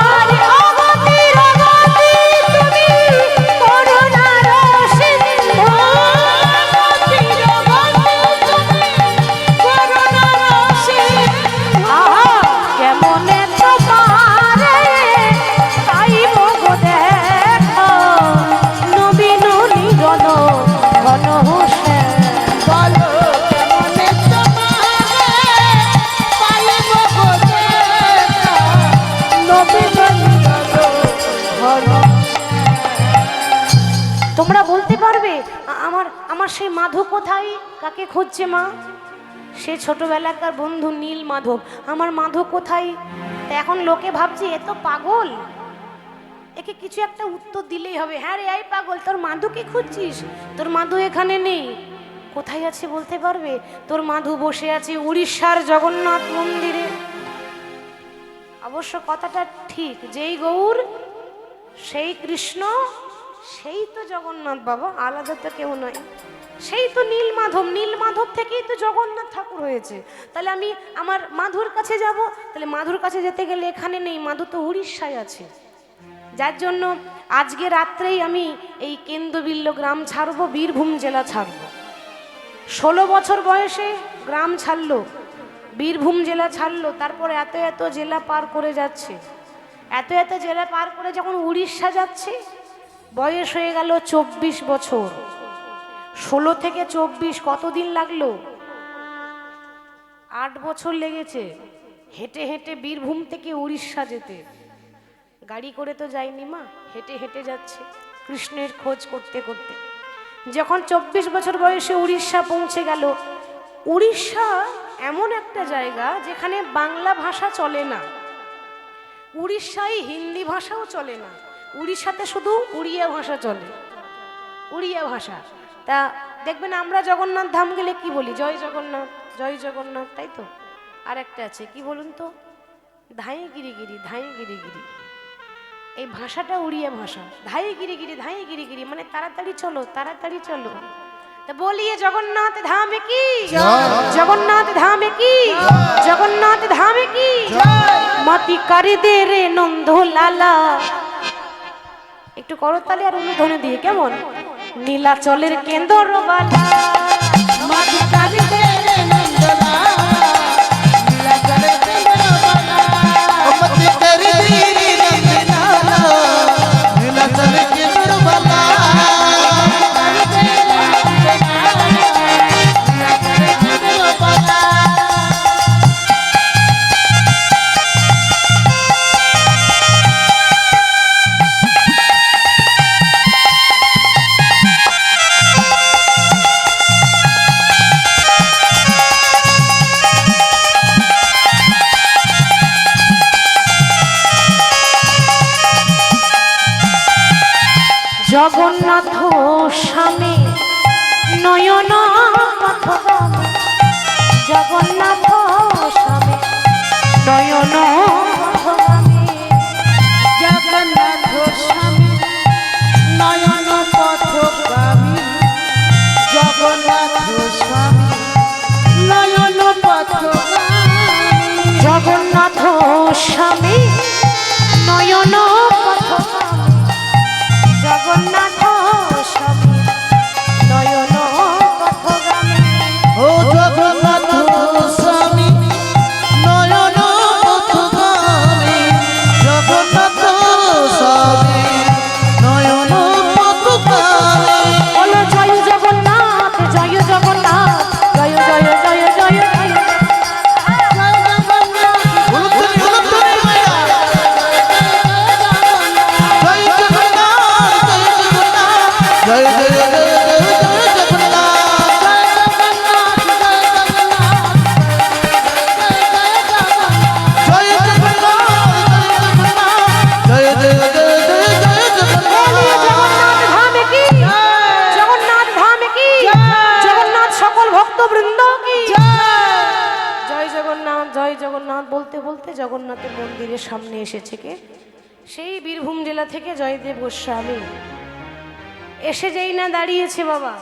আর অগতিরগতি তুমি করুণার সিন্ধু। আহা, কেমনে তোমারে পাইব গো দেখা, নবীন নিরদ ঘন সে। বলো কেমনে তোমারে পাইব গো দেখা, নবীন নিরদ ঘন সে। তোমরা বলতে পারবে আমার আমার সেই মাধব কোথায়? কাকে খুঁজছে মা? সে ছোটবেলাকার বন্ধু নীল মাধব। আমার মাধব কোথায়? তা এখন লোকে ভাবছে এ তো পাগল, একে কিছু একটা উত্তর দিলেই হবে। হ্যাঁ রে, এই পাগল, তোর মাধুকে খুঁজছিস? তোর মাধু এখানে নেই। কোথায় আছে বলতে পারবে? তোর মাধু বসে আছে উড়িষ্যার জগন্নাথ মন্দিরে। অবশ্য কথাটা ঠিক, যেই গৌর সেই কৃষ্ণ, সেই তো জগন্নাথ বাবা, আলাদা তো কেউ নয়। সেই তো নীলমাধব, নীলমাধব থেকেই তো জগন্নাথ ঠাকুর হয়েছে। তাহলে আমি আমার মাধুর কাছে যাব, তাহলে মাধুর কাছে যেতে গেলে এখানে নেই, মাধু তো উড়িষ্যায় আছে। যার জন্য আজকে রাত্রেই আমি এই কেন্দ্রবিল্ল গ্রাম ছাড়বো, বীরভূম জেলা ছাড়বো। 16 বছর বয়সে গ্রাম ছাড়লো, বীরভূম জেলা ছাড়লো, তারপরে এত এত জেলা পার করে যাচ্ছে। এত এত জেলা পার করে যখন উড়িষ্যা যাচ্ছে, বয়স হয়ে গেল 24 বছর। 16 থেকে 24 কতদিন লাগলো? 8 বছর লেগেছে হেঁটে হেঁটে বীরভূম থেকে উড়িষ্যা যেতে। গাড়ি করে তো যায়নি মা, হেঁটে হেঁটে যাচ্ছে কৃষ্ণের খোঁজ করতে করতে। যখন 24 বছর বয়সে উড়িষ্যা পৌঁছে গেল, উড়িষ্যা এমন একটা জায়গা যেখানে বাংলা ভাষা চলে না, উড়িষ্যায় হিন্দি ভাষাও চলে না, উড়িষ্যাতে শুধু উড়িয়া ভাষা চলে, উড়িয়া ভাষা। তা দেখবেন আমরা জগন্নাথ ধাম গেলে কি বলি? জয় জগন্নাথ, জয় জগন্নাথ, তাই তো? আর একটা আছে কি বলুন তো, ধাই গিরিগিরি, ধাই গিরিগিরি। এই ভাষাটা উড়িয়া ভাষা। ধাই গিরিগিরি, ধাই গিরিগিরি মানে তাড়াতাড়ি চলো, তাড়াতাড়ি চলো। তা বলিয়ে জগন্নাথ ধামে কি, জগন্নাথ ধামে কি, জগন্নাথ ধামে কি, মতি করে দে রে নন্দ লালা। একটু করতালি আর অনুধ্বনি দিয়ে, কেমন? নীলাচলের কেন্দ্রবালা, মাটি কালি দে রে নন্দলালা, নীলাচলের কেন্দ্রবালা। मत कर तेरी नंदलाला, नीलाचल केंद्रवाला। কালি দে রে নন্দলালা, নীলাচলের কেন্দ্রবালা। জগন্নাথ স্বামী নয়ন পথগামী, জগন্নাথ স্বামী নয়ন পথগামী, জগন্নাথ স্বামী নয়ন পথগামী, জগন্নাথ স্বামী নয়ন পথগামী, জগন্নাথ স্বামী নয়ন পথগামী, জগন্নাথ স্বামী নয়ন পথগামী। ও জগন্নাথ স্বামী নয়ন পথগামী, জগন্নাথ স্বামী নয়ন পথগামী। বলো জয় জগন্নাথ, জয় জগন্নাথ, জয় জয় জয় জয় জয়। উলুধ্বনি, উলুধ্বনি মায়া। জয় জগন্নাথ, জয় জগন্নাথ, জয় জয় জয় জয় জগন্নাথ। জয় জগন্নাথ, জয় জয় জয় বলিয়ে জগন্নাথ ধাম কি, জগন্নাথ ধাম কি, জগন্নাথ সকল ভক্তবৃন্দ কি। জয় জগন্নাথ, জয় জগন্নাথ বলতে বলতে জগন্নাথের মন্দিরের সামনে এসেছে কে? সেই বীরভূম জেলা থেকে জয়দেব গোস্বামী এসে যেই না দাঁড়িয়েছে বাবা,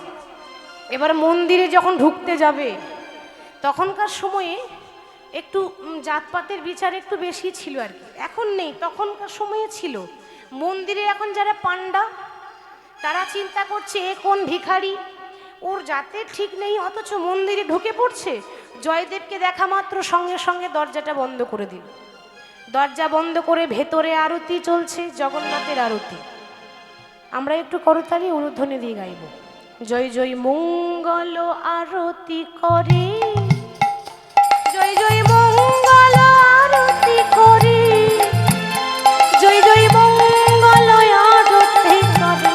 এবার মন্দিরে যখন ঢুকতে যাবে তখনকার সময়ে একটু জাতপাতের বিচার একটু বেশি ছিল আর কি, এখন নেই, তখনকার সময়ে ছিল। মন্দিরে এখন যারা পান্ডা তারা চিন্তা করছে এ কোন ভিখারি, ওর জাতের ঠিক নেই, অথচ মন্দিরে ঢুকে পড়ছে। জয়দেবকে দেখা মাত্র সঙ্গে সঙ্গে দরজাটা বন্ধ করে দিল। দরজা বন্ধ করে ভেতরে আরতি চলছে, জগন্নাথের আরতি। আমরা একটু করতালি উলুধ্বনি দিয়ে গাইব। জয় জয় মঙ্গল আরতি করে, জয় জয় মঙ্গল আরতি করে, জয় জয় মঙ্গল আরতি করে,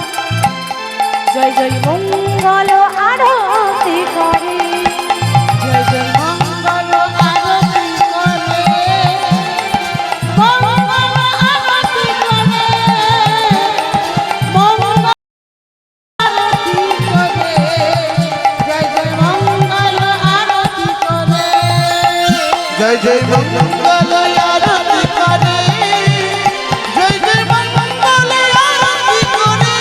জয় জয় মঙ্গল আরতি করে, জয় জয় মঙ্গল আরতি করে, মঙ্গল আরতি করে, মঙ্গল আরতি করে, জয় জয় মঙ্গল আরতি করে, জয় জয় মঙ্গল আরতি করে, জয় জয় মঙ্গল আরতি করে,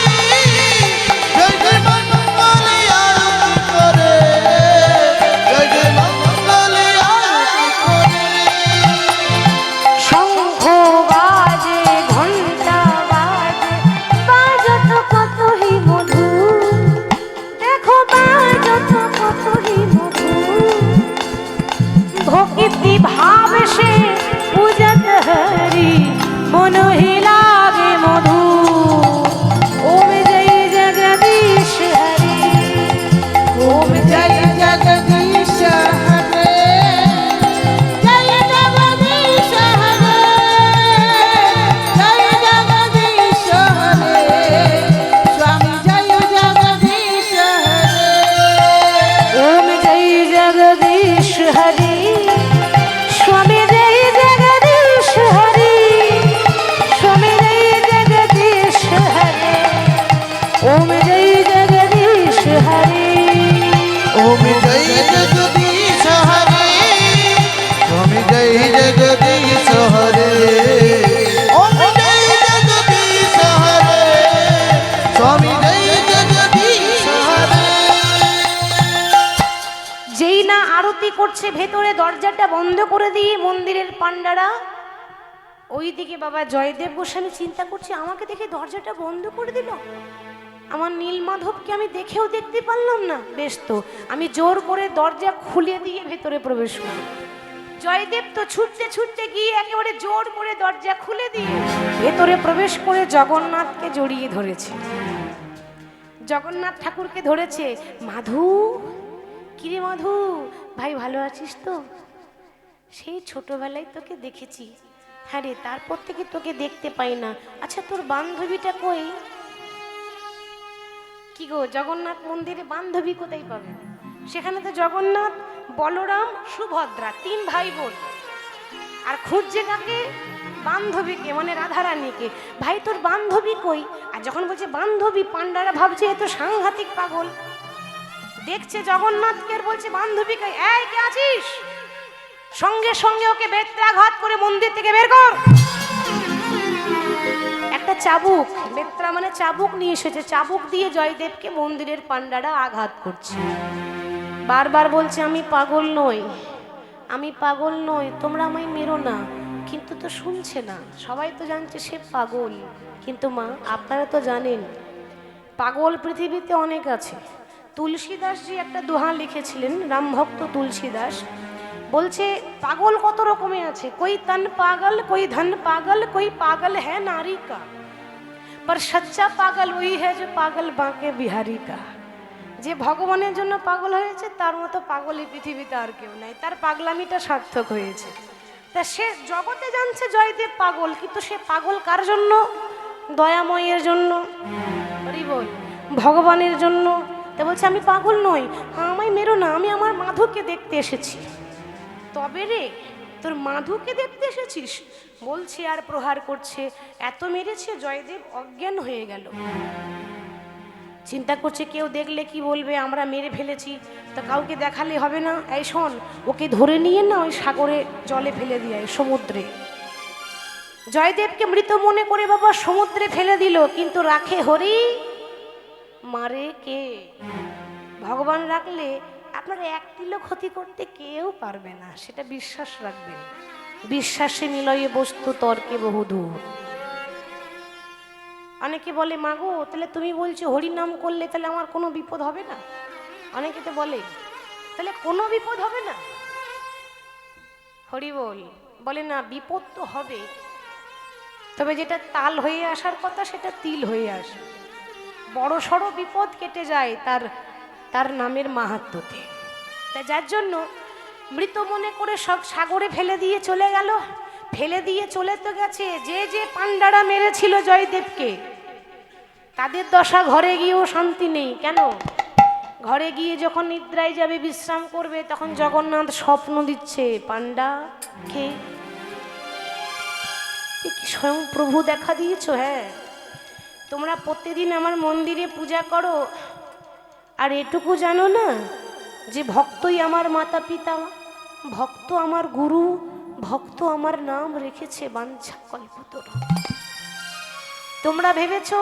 জয় জয় মঙ্গল আরতি করে, জয় জয় মঙ্গল আরতি করে। শঙ্খ বাজে, ঘন্টা বাজে, বাজত কতই মধু, দেখো বাজত কতই মধু, ভক্তি ভাব সে পূজত হরি, মন হি লাগে মধু। ওম জয় জগদীশ হরি, ওম জয় জগদীশ হরে, জয় জগদীশ হরে, জয় জগদীশ হরে, স্বামী জয় জগদীশ হরে, ওম জয় জগদীশ হরি, স্বামী জয় জগদীশ হরি, স্বামী জয় জগদীশ হরি, ওম জয় জগদীশ হরি। ওম জয় জগদীশ হরে, স্বামী জয় জগদীশ হরে, ওম জয় জগদীশ হরে, স্বামী জয় জগদীশ হরে। যেই না আরতি করছে ভেতরে দরজাটা বন্ধ করে দিয়ে মন্দিরের পান্ডারা ওইদিকে বাবা জয়দেব গোস্বামী চিন্তা করছে আমাকে দেখে দরজাটা বন্ধ করে দিল, আমার নীলমাধবকে আমি দেখেও দেখতে পারলাম না, বেশ তো আমি জোর করে দরজা খুলে দিয়ে ভেতরে প্রবেশ করি। জয়দেব তো ছুটতে ছুটতে গিয়ে একেবারে জোর করে দরজা খুলে দিয়ে ভেতরে প্রবেশ করে জগন্নাথকে জড়িয়ে ধরেছে। জগন্নাথ ঠাকুরকে ধরেছে। মাধু, কিরে মাধু ভাই ভালো আছিস তো? সেই ছোটবেলায় তোকে দেখেছি, হ্যাঁ রে, তারপর থেকে তোকে দেখতে পাই না। আচ্ছা তোর বান্ধবীটা কই? কি গো, জগন্নাথ মন্দিরে বান্ধবী কোথায় পাবে? সেখানে তো জগন্নাথ, বলরাম, সুভদ্রা তিন ভাই বোন, আর খুঁজছে কাকে? বান্ধবীকে মানে রাধারানীকে, ভাই তোর বান্ধবী কই? আর যখন বলছে বান্ধবী, পান্ডারা ভাবছে এ তো সাংঘাতিক পাগল। দেখছে জগন্নাথকে আর বলছে বান্ধবী কই? এই কে আছিস? সঙ্গে সঙ্গে ওকে বেত্রাঘাত করে মন্দির থেকে বের কর। একটা চাবুক, বেত্রা মানে চাবুক নিয়ে এসেছে, চাবুক দিয়ে জয়দেবকে মন্দিরের পান্ডারা আঘাত করছে। বারবার বলছে আমি পাগল নই, আমি পাগল নই, তোমরা আমায় মেরো না। কিন্তু তো শুনছে না, সবাই তো জানছে সে পাগল। কিন্তু মা আপনারা তো জানেন পাগল পৃথিবীতে অনেক আছে। তুলসীদাসজি একটা দোহা লিখেছিলেন, রামভক্ত তুলসীদাস বলছে পাগল কত রকমের আছে, কই তন পাগল, কই ধন পাগল, কই পাগল হ্যাঁ নারী কা, पर सच्चा पागल वही है जो पागल बांके बिहारी का। যে ভগবানের জন্য পাগল হয়েছে তার মতো পাগল এই পৃথিবীতে আর কেউ নাই, তার পাগলামিটা সার্থক হয়েছে। তা সে জগতে জানছে জয়দেব পাগল, কিন্তু সে পাগল কার জন্য? দয়াময়ের জন্য, হরি বল, ভগবানের জন্য। তা বলছে আমি পাগল নই, আমায় মেরো না, আমি আমার মাধুকে দেখতে এসেছি। তবে রে তোর মাধুকে দেখতে এসেছিস? বলছে আর প্রহার করছে, এত মেরেছে জয়দেব অজ্ঞান হয়ে গেল। চিন্তা করছে কেউ দেখলে কি বলবে, আমরা মেরে ফেলেছি, তো কাউকে দেখালে হবে না। এই শোন, ওকে ধরে নিয়ে না ওই সাগরে জলে ফেলে দিয়ে সমুদ্রে। জয়দেবকে মৃত মনে করে বাবা সমুদ্রে ফেলে দিল, কিন্তু রাখে হরি মারে কে? ভগবান রাখলে আপনার এক তিলও ক্ষতি করতে কেউ পারবে না, সেটা বিশ্বাস রাখবেন। বিশ্বাসে মিলয়ে বস্তু তর্কে বহুদূর। অনেকে বলে মাগো তাহলে তুমি বলছো হরি নাম করলে তাহলে আমার কোনো বিপদ হবে না? অনেকে তো বলে তাহলে কোনো বিপদ হবে না। হরি বলে না, বিপদ তো হবে, তবে যেটা তাল হয়ে আসার কথা সেটা তিল হয়ে আসে। বড় সড়ো বিপদ কেটে যায় তার নামের মাহাত্ম্যতে। তাই যার জন্য মৃত মনে করে সব সাগরে ফেলে দিয়ে চলে গেল। ফেলে দিয়ে চলে তো গেছে, যে যে পান্ডারা মেরেছিল জয়দেবকে তাদের দশা ঘরে গিয়েও শান্তি নেই। কেন? ঘরে গিয়ে যখন নিদ্রায় যাবে, বিশ্রাম করবে, তখন জগন্নাথ স্বপ্ন দিচ্ছে পান্ডা কে কি স্বয়ং প্রভু দেখা দিয়েছ? হ্যাঁ, তোমরা প্রতিদিন আমার মন্দিরে পূজা করো, আর এটুকু জানো না যে ভক্তই আমার মাতা পিতা, ভক্ত আমার গুরু, ভক্ত আমার নাম রেখেছে বাঞ্ছা কল্পতরু। তোমরা ভেবেছো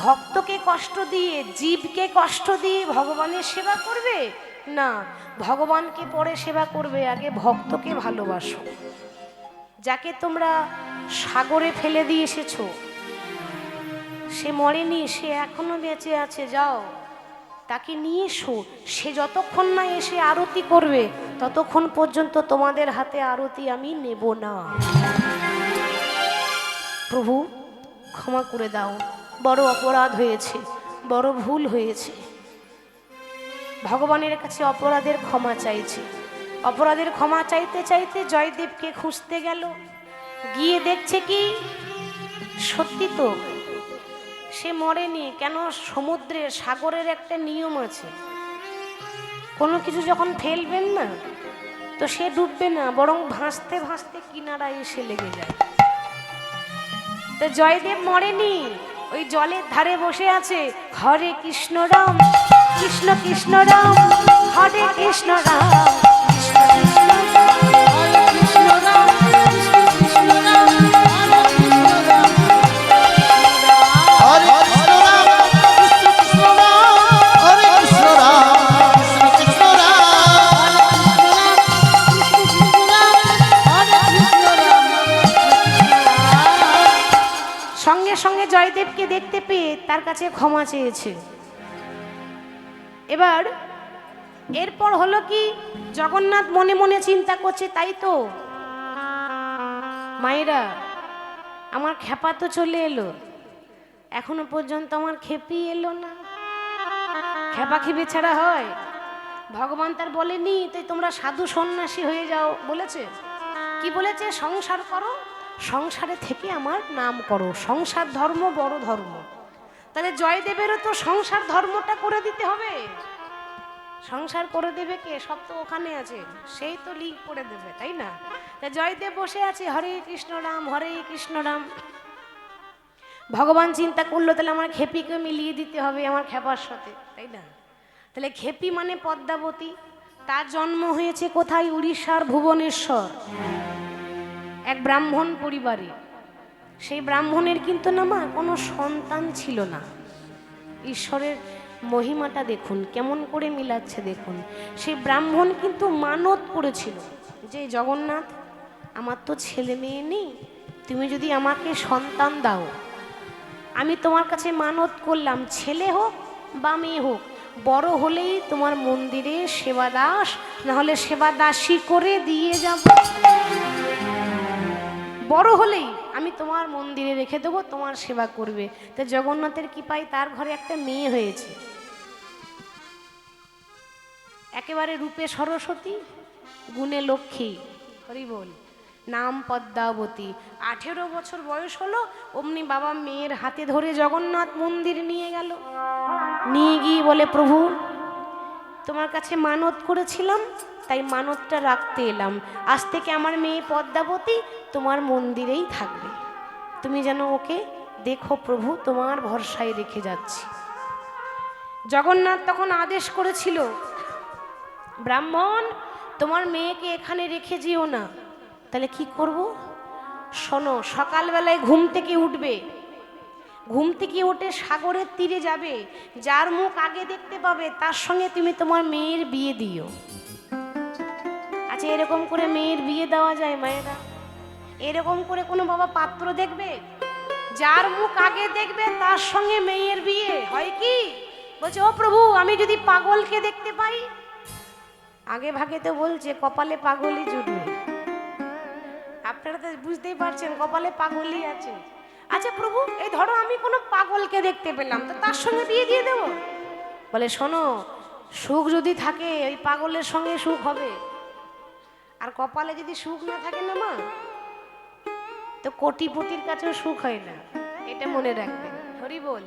ভক্তকে কষ্ট দিয়ে, জীবকে কষ্ট দিয়ে ভগবানের সেবা করবে? না, ভগবানকে পরে সেবা করবে, আগে ভক্তকে ভালোবাসো। যাকে তোমরা সাগরে ফেলে দিয়ে এসেছো সে মরেনি, সে এখনো বেঁচে আছে, যাও তাকে নিয়ে এসো। সে যতক্ষণ না এসে আরতি করবে ততক্ষণ পর্যন্ত তোমাদের হাতে আরতি আমি নেব না। প্রভু ক্ষমা করে দাও, বড় অপরাধ হয়েছে, বড় ভুল হয়েছে। ভগবানের কাছে অপরাধের ক্ষমা চাইছে। অপরাধের ক্ষমা চাইতে চাইতে জয়দেবকে খুঁজতে গেল। গিয়ে দেখছে কি সত্যি তো সে মরেনি। কেন? সমুদ্রের সাগরের একটা নিয়ম আছে, কোনো কিছু যখন ফেলবেন না তো সে ডুববে না, বরং ভাসতে ভাসতে কিনারায় এসে লেগে যায়। তো জয়দেব মরেনি, ওই জলের ধারে বসে আছে। হরে কৃষ্ণ রাম কৃষ্ণ কৃষ্ণ রাম, হরে কৃষ্ণ রাম কৃষ্ণ কৃষ্ণ রাম, হরে কৃষ্ণ রাম কৃষ্ণ কৃষ্ণ রাম, হরে কৃষ্ণ রাম হরে কৃষ্ণ রাম হরে কৃষ্ণ রাম কৃষ্ণ কৃষ্ণ রাম। সঙ্গে সঙ্গে জয়দেবকে দেখতে পেয়ে তার কাছে ক্ষমা চেয়েছে। এবার এরপর হলো কি, জগন্নাথ মনে মনে চিন্তা করছে, তাই তো মায়েরা আমার খেপা তো চলে এলো, এখনো পর্যন্ত আমার খেপি এলো না। খেপা খেপে ছাড়া হয়? ভগবান তার বলেনি তাই তোমরা সাধু সন্ন্যাসী হয়ে যাও, বলেছে কি বলেছে? সংসার করো, সংসারে থেকে আমার নাম করো, সংসার ধর্ম বড় ধর্ম। তাহলে জয়দেবেরও তো সংসার ধর্মটা করে দিতে হবে। সংসার করে দেবে কে? সব তো ওখানে আছে, সেই তো লিঙ্ক করে দেবে, তাই না? তা জয়দেব বসে আছে, হরে কৃষ্ণ রাম হরে কৃষ্ণ রাম। ভগবান চিন্তা করলো তাহলে আমার খেপিকে মিলিয়ে দিতে হবে আমার খেপার সাথে, তাই না? তাহলে খেপি মানে পদ্মাবতী। তার জন্ম হয়েছে কোথায়? উড়িষ্যার ভুবনেশ্বর, এক ব্রাহ্মণ পরিবারে। সেই ব্রাহ্মণের কিন্তু না মা কোনো সন্তান ছিল না। ঈশ্বরের মহিমাটা দেখুন কেমন করে মিলাচ্ছে, দেখুন। সেই ব্রাহ্মণ কিন্তু মানত করেছিল যে জগন্নাথ, আমার তো ছেলে মেয়ে নেই, তুমি যদি আমাকে সন্তান দাও, আমি তোমার কাছে মানত করলাম, ছেলে হোক বা মেয়ে হোক, বড় হলেই তোমার মন্দিরে সেবাদাস নাহলে সেবাদাসী করে দিয়ে যাব। বড় হলেই আমি তোমার মন্দিরে রেখে দেবো, তোমার সেবা করবে। তো জগন্নাথের কৃপায় তার ঘরে একটা মেয়ে হয়েছে, একেবারে রূপে সরস্বতী, গুণে লক্ষ্মী, হরি বল, নাম পদ্মাবতী। 18 বছর বয়স হলো, অমনি বাবা মেয়ের হাতে ধরে জগন্নাথ মন্দির নিয়ে গেল। নিয়ে গিয়ে বলে, প্রভু তোমার কাছে মানত করেছিলাম, তাই মানতটা রাখতে এলাম। আজ থেকে আমার মেয়ে পদ্মাবতী তোমার মন্দিরেই থাকবে, তুমি যেন ওকে দেখো প্রভু, তোমার ভরসায় রেখে যাচ্ছি। জগন্নাথ তখন আদেশ করেছিল, ব্রাহ্মণ তোমার মেয়েকে এখানে রেখে যেও না। তাহলে কি করব? শোনো, সকালবেলায় ঘুম থেকে উঠবে, ঘুম থেকে উঠে সাগরের তীরে যাবে, যার মুখ আগে দেখতে পাবে তার সঙ্গে তুমি তোমার মেয়ের বিয়ে দিও। আচ্ছা, এরকম করে মেয়ের বিয়ে দেওয়া যায় মায়েরা? এরকম করে কোনো বাবা পাত্র দেখবে? যার মুখ আগে দেখবে তার সঙ্গে মেয়ের বিয়ে হয় কি? বলছে, ও প্রভু আমি যদি পাগলকে দেখতে পাই? আগে ভাগে তো বলছে কপালে পাগলই জুটবে। আপনারা তো বুঝতেই পারছেন কপালে পাগলই আছে। আচ্ছা প্রভু, এই ধরো আমি কোনো পাগলকে দেখতে পেলাম, তো তার সঙ্গে বিয়ে দিয়ে দেবো? বলে, শোনো, সুখ যদি থাকে ওই পাগলের সঙ্গে সুখ হবে, আর কপালে যদি সুখ না থাকে না মা, তো কোটিপতির কাছেও সুখ হয় না, এটা মনে রাখবেন। হরি বল।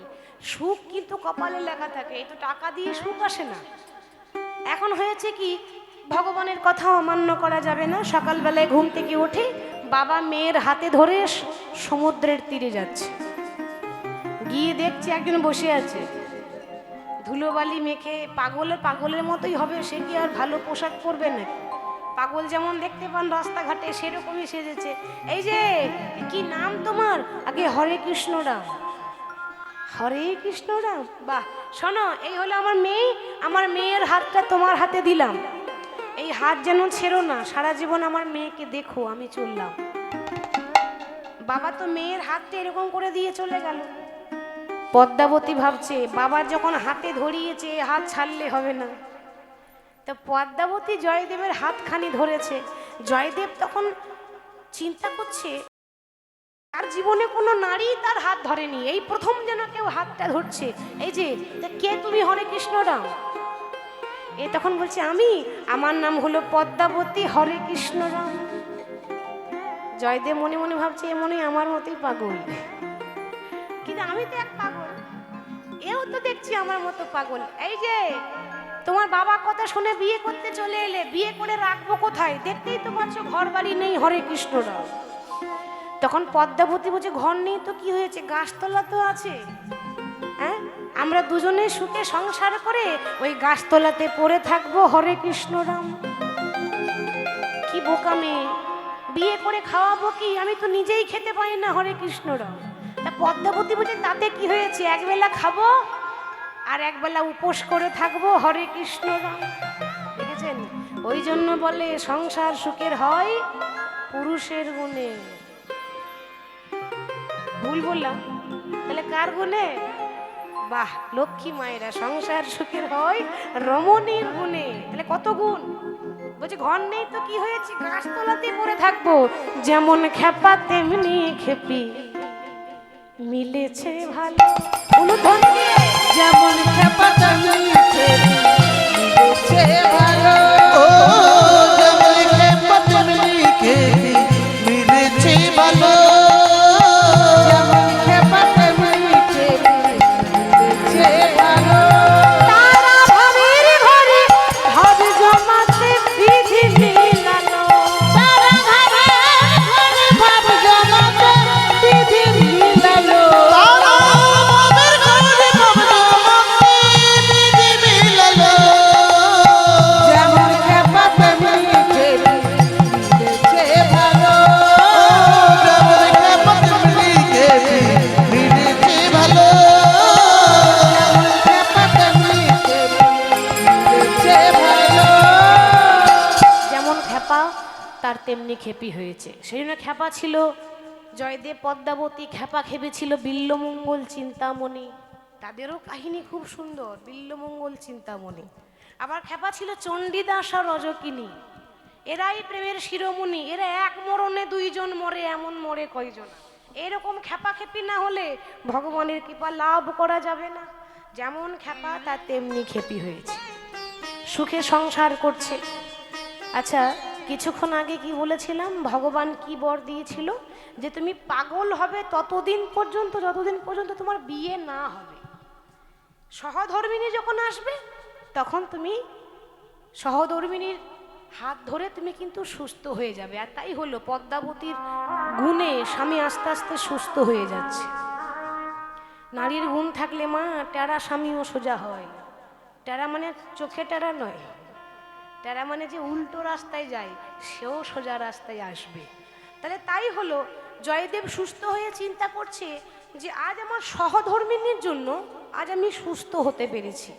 সুখ কিন্তু কপালে লেখা থাকে, এই তো টাকা দিয়ে সুখ আসে না। এখন হয়েছে কি, ভগবানের কথা অমান্য করা যাবে না। সকালবেলায় ঘুম থেকে উঠে বাবা মেয়ের হাতে ধরে সমুদ্রের তীরে যাচ্ছে, গিয়ে দেখছে একজন বসে আছে ধুলোবালি মেখে, পাগলের মতোই হবে, সে কি আর ভালো পোশাক পরবে না? পাগল যেমন দেখতে পান রাস্তাঘাটে সেরকমই সেজেছে। এই যে, কি নাম তোমার? আগে হরে কৃষ্ণ রাম। হরে কৃষ্ণ রাম, বাহ। শোনো, এই হলো আমার মেয়ে, আমার মেয়ের হাতটা তোমার হাতে দিলাম, এই হাত যেন ছেড়ো না, সারা জীবন আমার মেয়েকে দেখো, আমি চললাম। বাবা তো মেয়ের হাতটা এরকম করে দিয়ে চলে গেল। পদ্মাবতী ভাবছে, বাবার যখন হাতে ধরিয়েছে হাত ছাড়লে হবে না। তো পদ্মাবতী জয়দেবের হাতখানি ধরেছে। জয়দেব তখন চিন্তা করছে, তার জীবনে কোনো নারী তার হাত ধরেনি, এই প্রথম যেন কেউ হাতটা ধরছে। এই যে, কে তুমি? হরে কৃষ্ণ রাম। এ তখন বলছে, আমার নাম হলো পদ্মাবতী, হরে কৃষ্ণ রাম। জয়দেব মনে মনে ভাবছে, এ মনে আমার মতোই পাগল, কিন্তু আমি তো এক পাগল, এও তো দেখছি আমার মতো পাগল। এই যে, তোমার বাবা কথা শুনে বিয়ে করতে চলে এলে, বিয়ে করে রাখবো কোথায়? দেখতেই তো পাচ্ছ ঘর বাড়ি নেই, হরে কৃষ্ণ রাম। তখন পদ্মাবতী বলছে, ঘর নেই তো কি হয়েছে, গাছতলা তো আছে। হ্যাঁ, আমরা দুজনে সুখে সংসার করে ওই গাছতলাতে পড়ে থাকবো, হরে কৃষ্ণ রাম। কি বোকা মেয়ে, বিয়ে করে খাওয়াবো কি? আমি তো নিজেই খেতে পারি না, হরে কৃষ্ণ রাম। তা পদ্মাবতী বলছে, তাতে কি হয়েছে, একবেলা খাবো আর একবেলা উপোস করে থাকবো, হরে কৃষ্ণ রাম। দেখেছেন, ওই জন্য বলে সংসার সুখের হয় পুরুষের গুণে। ভুল বললাম? তাহলে কার গুণে? বাহ, লক্ষ্মী মায়েরা, সংসার সুখের হয় রমণীর গুণে। তাহলে কত গুণ? বলছে, ঘর নেই তো কি হয়েছে, গাছতলাতে পড়ে থাকবো, যেমন খেপা তেমনি খেপি, মিলেছে ভালো। অনুধ্বনি দিয়ে, যেমন খেপা তেমনি খেপি, মিলেছে ভালো। ও যেমন খেপা তেমনি খেপি, মিলেছে ভালো। যেমন খেপা তেমনি খেপি, মিলেছে ভালো। তারা ভাবের ঘরে তার তেমনি খেপি হয়েছে। সেই জন্য খেপা ছিল জয়দেব, পদ্মাবতী, খেপা খেপেছিল বিল্লমঙ্গল, চিন্তামণি। তাদেরও কাহিনী খুব সুন্দর, বিল্লমঙ্গল, চিন্তামণি। আবার খেপা ছিল চণ্ডীদাস আর রজকিনী। এরাই প্রেমের শিরোমণি। এরা এক মরণে দুইজন মরে, এমন মরে কয়জন। এরকম খেপা খেপি না হলে ভগবানের কৃপা লাভ করা যাবে না। যেমন খেপা তার তেমনি খেপি হয়েছে, সুখে সংসার করছে। আচ্ছা, কিছুক্ষণ আগে কি বলেছিলাম, ভগবান কি বর দিয়েছিল? যে তুমি পাগল হবে ততদিন পর্যন্ত, যতদিন পর্যন্ত তোমার বিয়ে না হবে। সহধর্মিণী যখন আসবে তখন তুমি সহধর্মিণীর হাত ধরে তুমি কিন্তু সুস্থ হয়ে যাবে। আর তাই হলো, পদ্মাবতীর গুণে স্বামী আস্তে আস্তে সুস্থ হয়ে যাচ্ছে। নারীর গুণ থাকলে মা, টেরা স্বামীও সোজা হয়। টেরা মানে চোখে টেরা নয়, টেরা মানে যে উল্টো রাস্তায় যায় সেও সোজা রাস্তায় আসবে। তাহলে তাই হলো, জয়দেব সুস্থ হয়ে চিন্তা করছে যে আজ আমার সহধর্মিণীর জন্য আজ আমি সুস্থ হতে পেরেছি।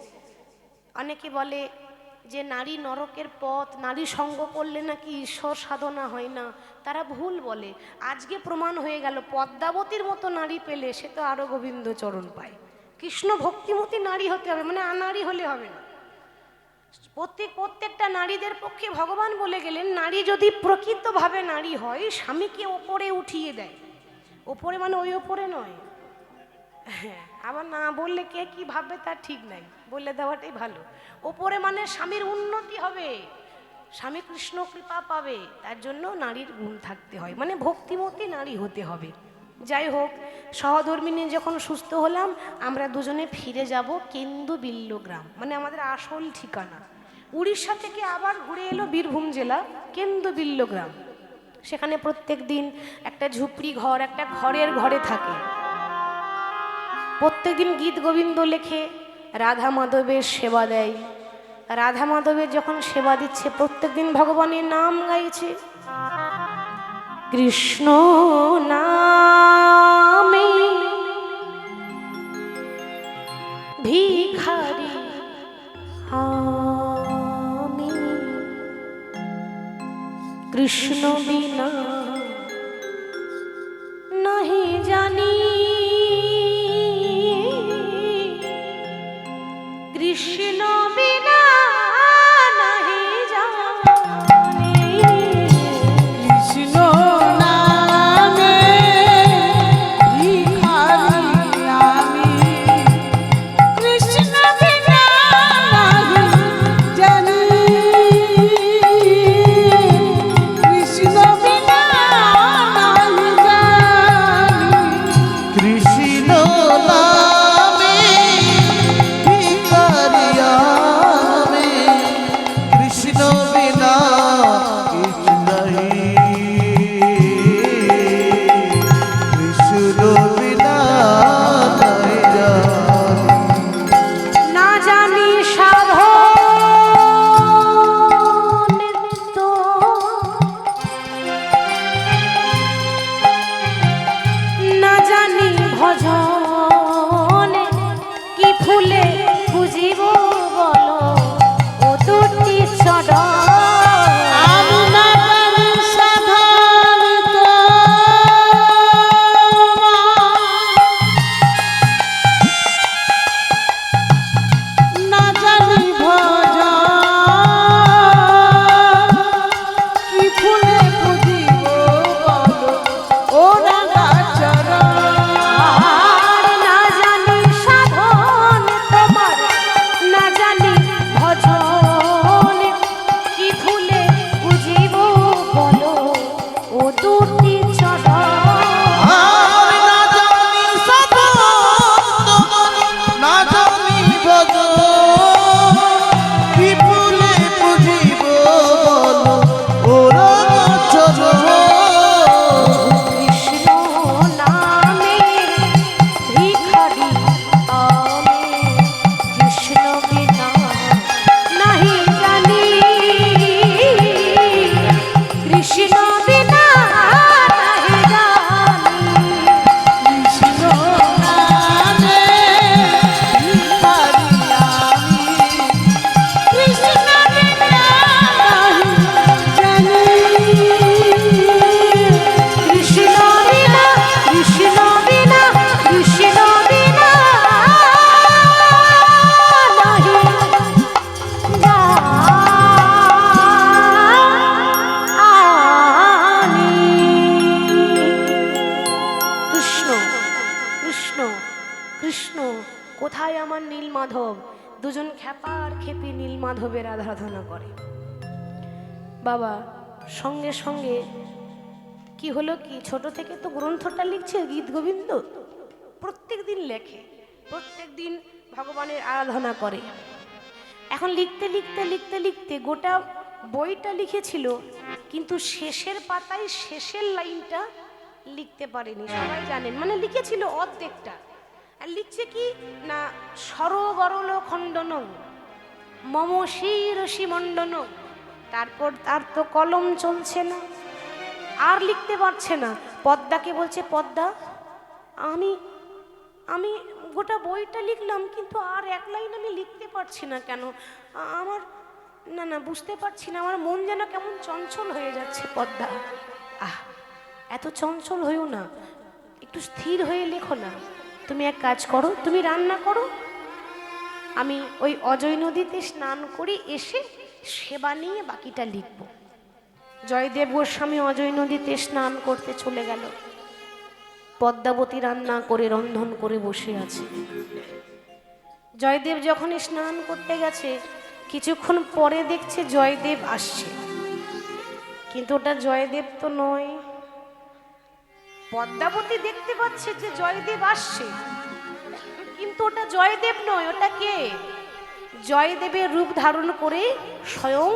অনেকে বলে যে নারী নরকের পথ, নারী সঙ্গ করলে নাকি ঈশ্বর সাধনা হয় না। তারা ভুল বলে। আজকে প্রমাণ হয়ে গেল, পদ্মাবতীর মতো নারী পেলে সে তো আরো গোবিন্দ চরণ পায়। কৃষ্ণ ভক্তিমতী নারী হতে হবে, মানে আনারী হলে হবে না। প্রত্যেকটা নারীদের পক্ষে ভগবান বলে গেলেন, নারী যদি প্রকৃতভাবে নারী হয়, স্বামীকে ওপরে উঠিয়ে দেয়। ওপরে মানে ওই ওপরে নয়, হ্যাঁ, আবার না বললে কে কি ভাববে তার ঠিক নাই, বলে দেওয়াটাই ভালো। ওপরে মানে স্বামীর উন্নতি হবে, স্বামী কৃষ্ণ কৃপা পাবে। তার জন্য নারীর গুণ থাকতে হয়, মানে ভক্তিমতী নারী হতে হবে। যাই হোক, সহধর্মিণী যখন সুস্থ হলাম, আমরা দুজনে ফিরে যাব কেন্দু বিল্ল গ্রাম, মানে আমাদের আসল ঠিকানা। উড়িষ্যা থেকে আবার ঘুরে এলো বীরভূম জেলা কেন্দু বিল্ল গ্রাম। সেখানে প্রত্যেক দিন একটা ঝুপড়ি ঘর, একটা ঘরের ঘরে থাকে। প্রত্যেকদিন গীত গোবিন্দ লেখে, রাধা মাধবের সেবা দেয়। রাধা মাধবের যখন সেবা দিচ্ছে, প্রত্যেকদিন ভগবানের নাম গাইছে। কৃষ্ণ নামে ভিখারি আমি, কৃষ্ণ বিনা নাহি জানি, কৃষ্ণ বিনা নাহি জানি। কৃষ্ণ নামে ভিখারি আমি, কৃষ্ণ বিনা নাহি জানি, কৃষ্ণ বিনা নাহি জানি। কৃষ্ণ নামে ভিখারি আমি, কৃষ্ণ বিনা কিছু নাই, কৃষ্ণ বিনা নাই জানি। না জানি সাধন তো, না জানি ভজন কি ফুলে বুঝিব বলো ও দুটি চরণ। আমি না জানি সাধন তো, না জানি ভজন কি ফুলে বুঝিব বলো ও রাগাচরণ। আর না জানি সাধন তোমার, না জানি ভজন রূপী নীলমাধবের আরাধনা করে। বাবা সঙ্গে সঙ্গে কি হলো কি, ছোট থেকে তো গ্রন্থটা লিখছে, গীত গোবিন্দ প্রত্যেক দিন লেখে, প্রত্যেক দিন ভগবানের আরাধনা করে। এখন লিখতে লিখতে লিখতে লিখতে গোটা বইটা লিখেছিল, কিন্তু শেষের পাতায় শেষের লাইনটা লিখতে পারেনি। সবাই জানেন, মানে লিখেছিল অর্ধেকটা, আর লিখছে কি না, সরগরল খণ্ডন মম শিরসি মণ্ডন। তারপর তার তো কলম চলছে না, আর লিখতে পারছে না। পদ্মাকে বলছে, পদ্মা আমি আমি গোটা বইটা লিখলাম, কিন্তু আর এক লাইন আমি লিখতে পারছি না কেন, আমার না না বুঝতে পারছি না, আমার মন যেন কেমন চঞ্চল হয়ে যাচ্ছে। পদ্মা, এত চঞ্চল হইও না, একটু স্থির হয়ে লেখো না। তুমি এক কাজ করো, তুমি রান্না করো, আমি ওই অজয় নদীতে স্নান করে এসে সেবা নিয়ে বাকিটা লিখব। জয়দেব গোস্বামী অজয় নদীতে স্নান করতে চলে গেল। পদ্মাবতী রান্না করে রন্ধন করে বসে আছে। জয়দেব যখন স্নান করতে গেছে, কিছুক্ষণ পরে দেখছে জয়দেব আসছে, কিন্তু ওটা জয়দেব তো নয়। পদ্মাবতী দেখতে পাচ্ছে যে জয়দেব আসছে, কিন্তু ওটা জয়দেব নয়। ওটা কে? জয়দেবের রূপ ধারণ করে স্বয়ং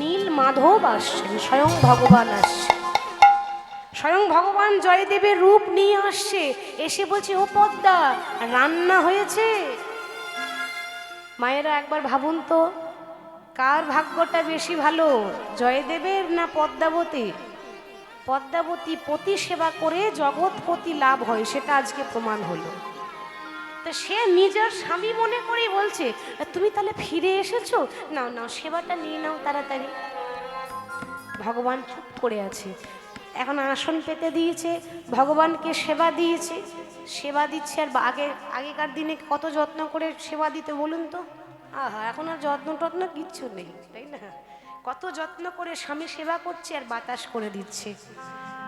নীল মাধব আসছেন, স্বয়ং ভগবান আসছে। স্বয়ং ভগবান জয়দেবের রূপ নিয়ে আসছে, এসে বলছে, ও পদ্মা, রান্না হয়েছে? মায়েরা একবার ভাবুন তো, কার ভাগ্যটা বেশি ভালো, জয়দেবের না পদ্মাবতী? পদ্মাবতী পতি সেবা করে জগৎপতি লাভ হয়, সেটা আজকে প্রমাণ হলো। তো সে নিজের স্বামী মনে করেই বলছে, তুমি তাহলে ফিরে এসেছো, নাও নাও সেবাটা নিয়ে নাও তাড়াতাড়ি। ভগবান চুপ করে আছে, এখন আসন পেতে দিয়েছে, ভগবানকে সেবা দিয়েছে, সেবা দিচ্ছে। আর আগেকার দিনে কত যত্ন করে সেবা দিতে বলুন তো। এখন আর যত্ন টত্ন কিচ্ছু নেই, তাই না? কত যত্ন করে স্বামী সেবা করছে আর বাতাস করে দিচ্ছে,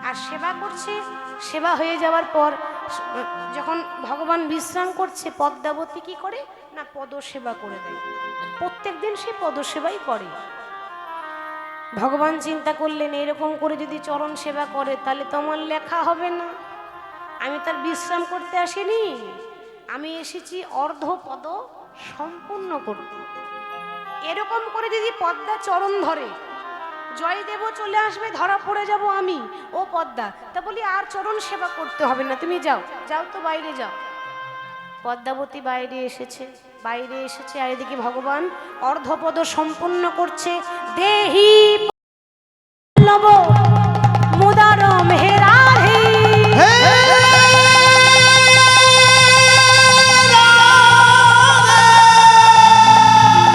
আর সেবা করছে। সেবা হয়ে যাওয়ার পর যখন ভগবান বিশ্রাম করছে, পদ্মাবতী কি করে না, পদ সেবা করে দেয়। প্রত্যেক দিন সে পদ সেবাই করে। ভগবান চিন্তা করলেন, এরকম করে যদি চরণ সেবা করে তাহলে তো আমার লেখা হবে না। আমি তার বিশ্রাম করতে আসিনি, আমি এসেছি অর্ধপদ সম্পূর্ণ করতে। এরকম করে যদি পদ্মা চরণ ধরে, জয়দেবও চলে আসবে, ধরা পড়ে যাব আমি। ও পদ্মা, তা বলি আর চরণ সেবা করতে হবে না, তুমি যাও, যাও তো বাইরে যাও। পদ্মাবতী বাইরে এসেছে, বাইরে এসেছে, আর এদিকে ভগবান অর্ধপদ সম্পূর্ণ করছে। দেহি লব মুদার মেহরাহি,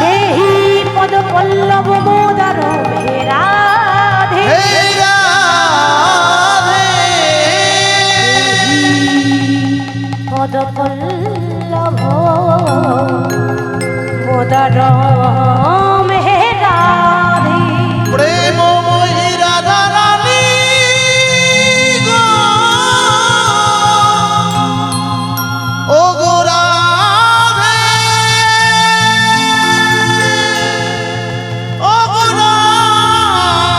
দেহি পদ পল্লব মুদার মেহরাধে, পদ পল্লব মুদার মেহরাধে। প্রেমময়ী রাধা রানী গো, ও গো রাধে, ও গো রাধে,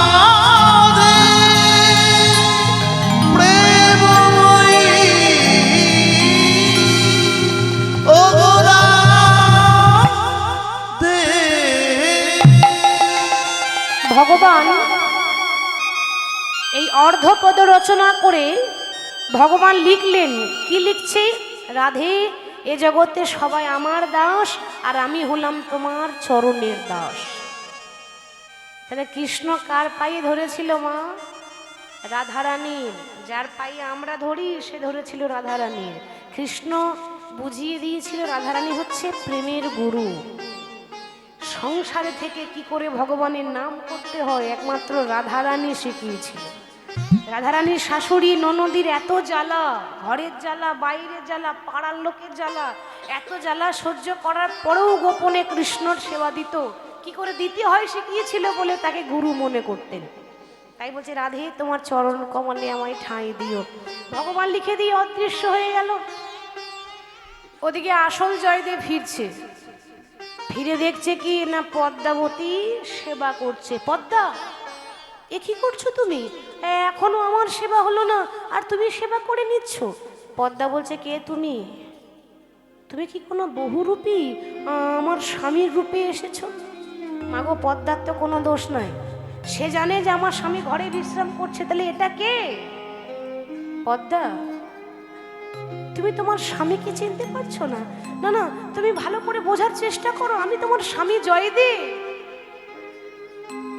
প্রেমময়ী, ও গো রাধে। ভগবান এই অর্ধপদ রচনা করে ভগবান লিখলেন, কি লিখছে? রাধে, এ জগতে সবাই আমার দাস, আর আমি হলাম তোমার চরণের দাস। তাহলে কৃষ্ণ কার পায়ে ধরেছিল মা? রাধারানীর। যার পায়ে আমরা ধরি সে ধরেছিল রাধারানীর। কৃষ্ণ বুঝিয়ে দিয়েছিল রাধারানী হচ্ছে প্রেমের গুরু। সংসারে থেকে কি করে ভগবানের নাম করতে হয় একমাত্র রাধারানী শিখিয়েছিল। রাধারানীর শাশুড়ি ননদীর এত জ্বালা, ঘরের জ্বালা, বাইরের জ্বালা, পাড়ার লোকের জ্বালা, এত জ্বালা সহ্য করার পরেও গোপনে কৃষ্ণর সেবা দিত। কি করে দিতে হয় শিখিয়েছিল বলে তাকে গুরু মনে করতেন। তাই বলছে, রাধে তোমার চরণ কমলে আমায় ঠাঁই দিও। ভগবান লিখে দিয়ে অদৃশ্য হয়ে গেল। ওদিকে আসল জয়দেব ফিরছে, ফিরে দেখছে কি না পদ্মাবতী সেবা করছে। পদ্মা, এ কি করছো তুমি? এখনো আমার সেবা হলো না আর তুমি সেবা করে নিচ্ছ। পদ্মা বলছে, কে তুমি? তুমি কি কোনো বহুরূপী আমার স্বামীর রূপে এসেছো? মাগো, পদ্মার তো কোনো দোষ নাই, সে জানে যে আমার স্বামী ঘরে বিশ্রাম করছে, তাহলে এটা কে? পদ্মা, তুমি তোমার স্বামীকে চিনতে পারছো না? না না, তুমি ভালো করে বোঝার চেষ্টা করো, আমি তোমার স্বামী জয়দেব।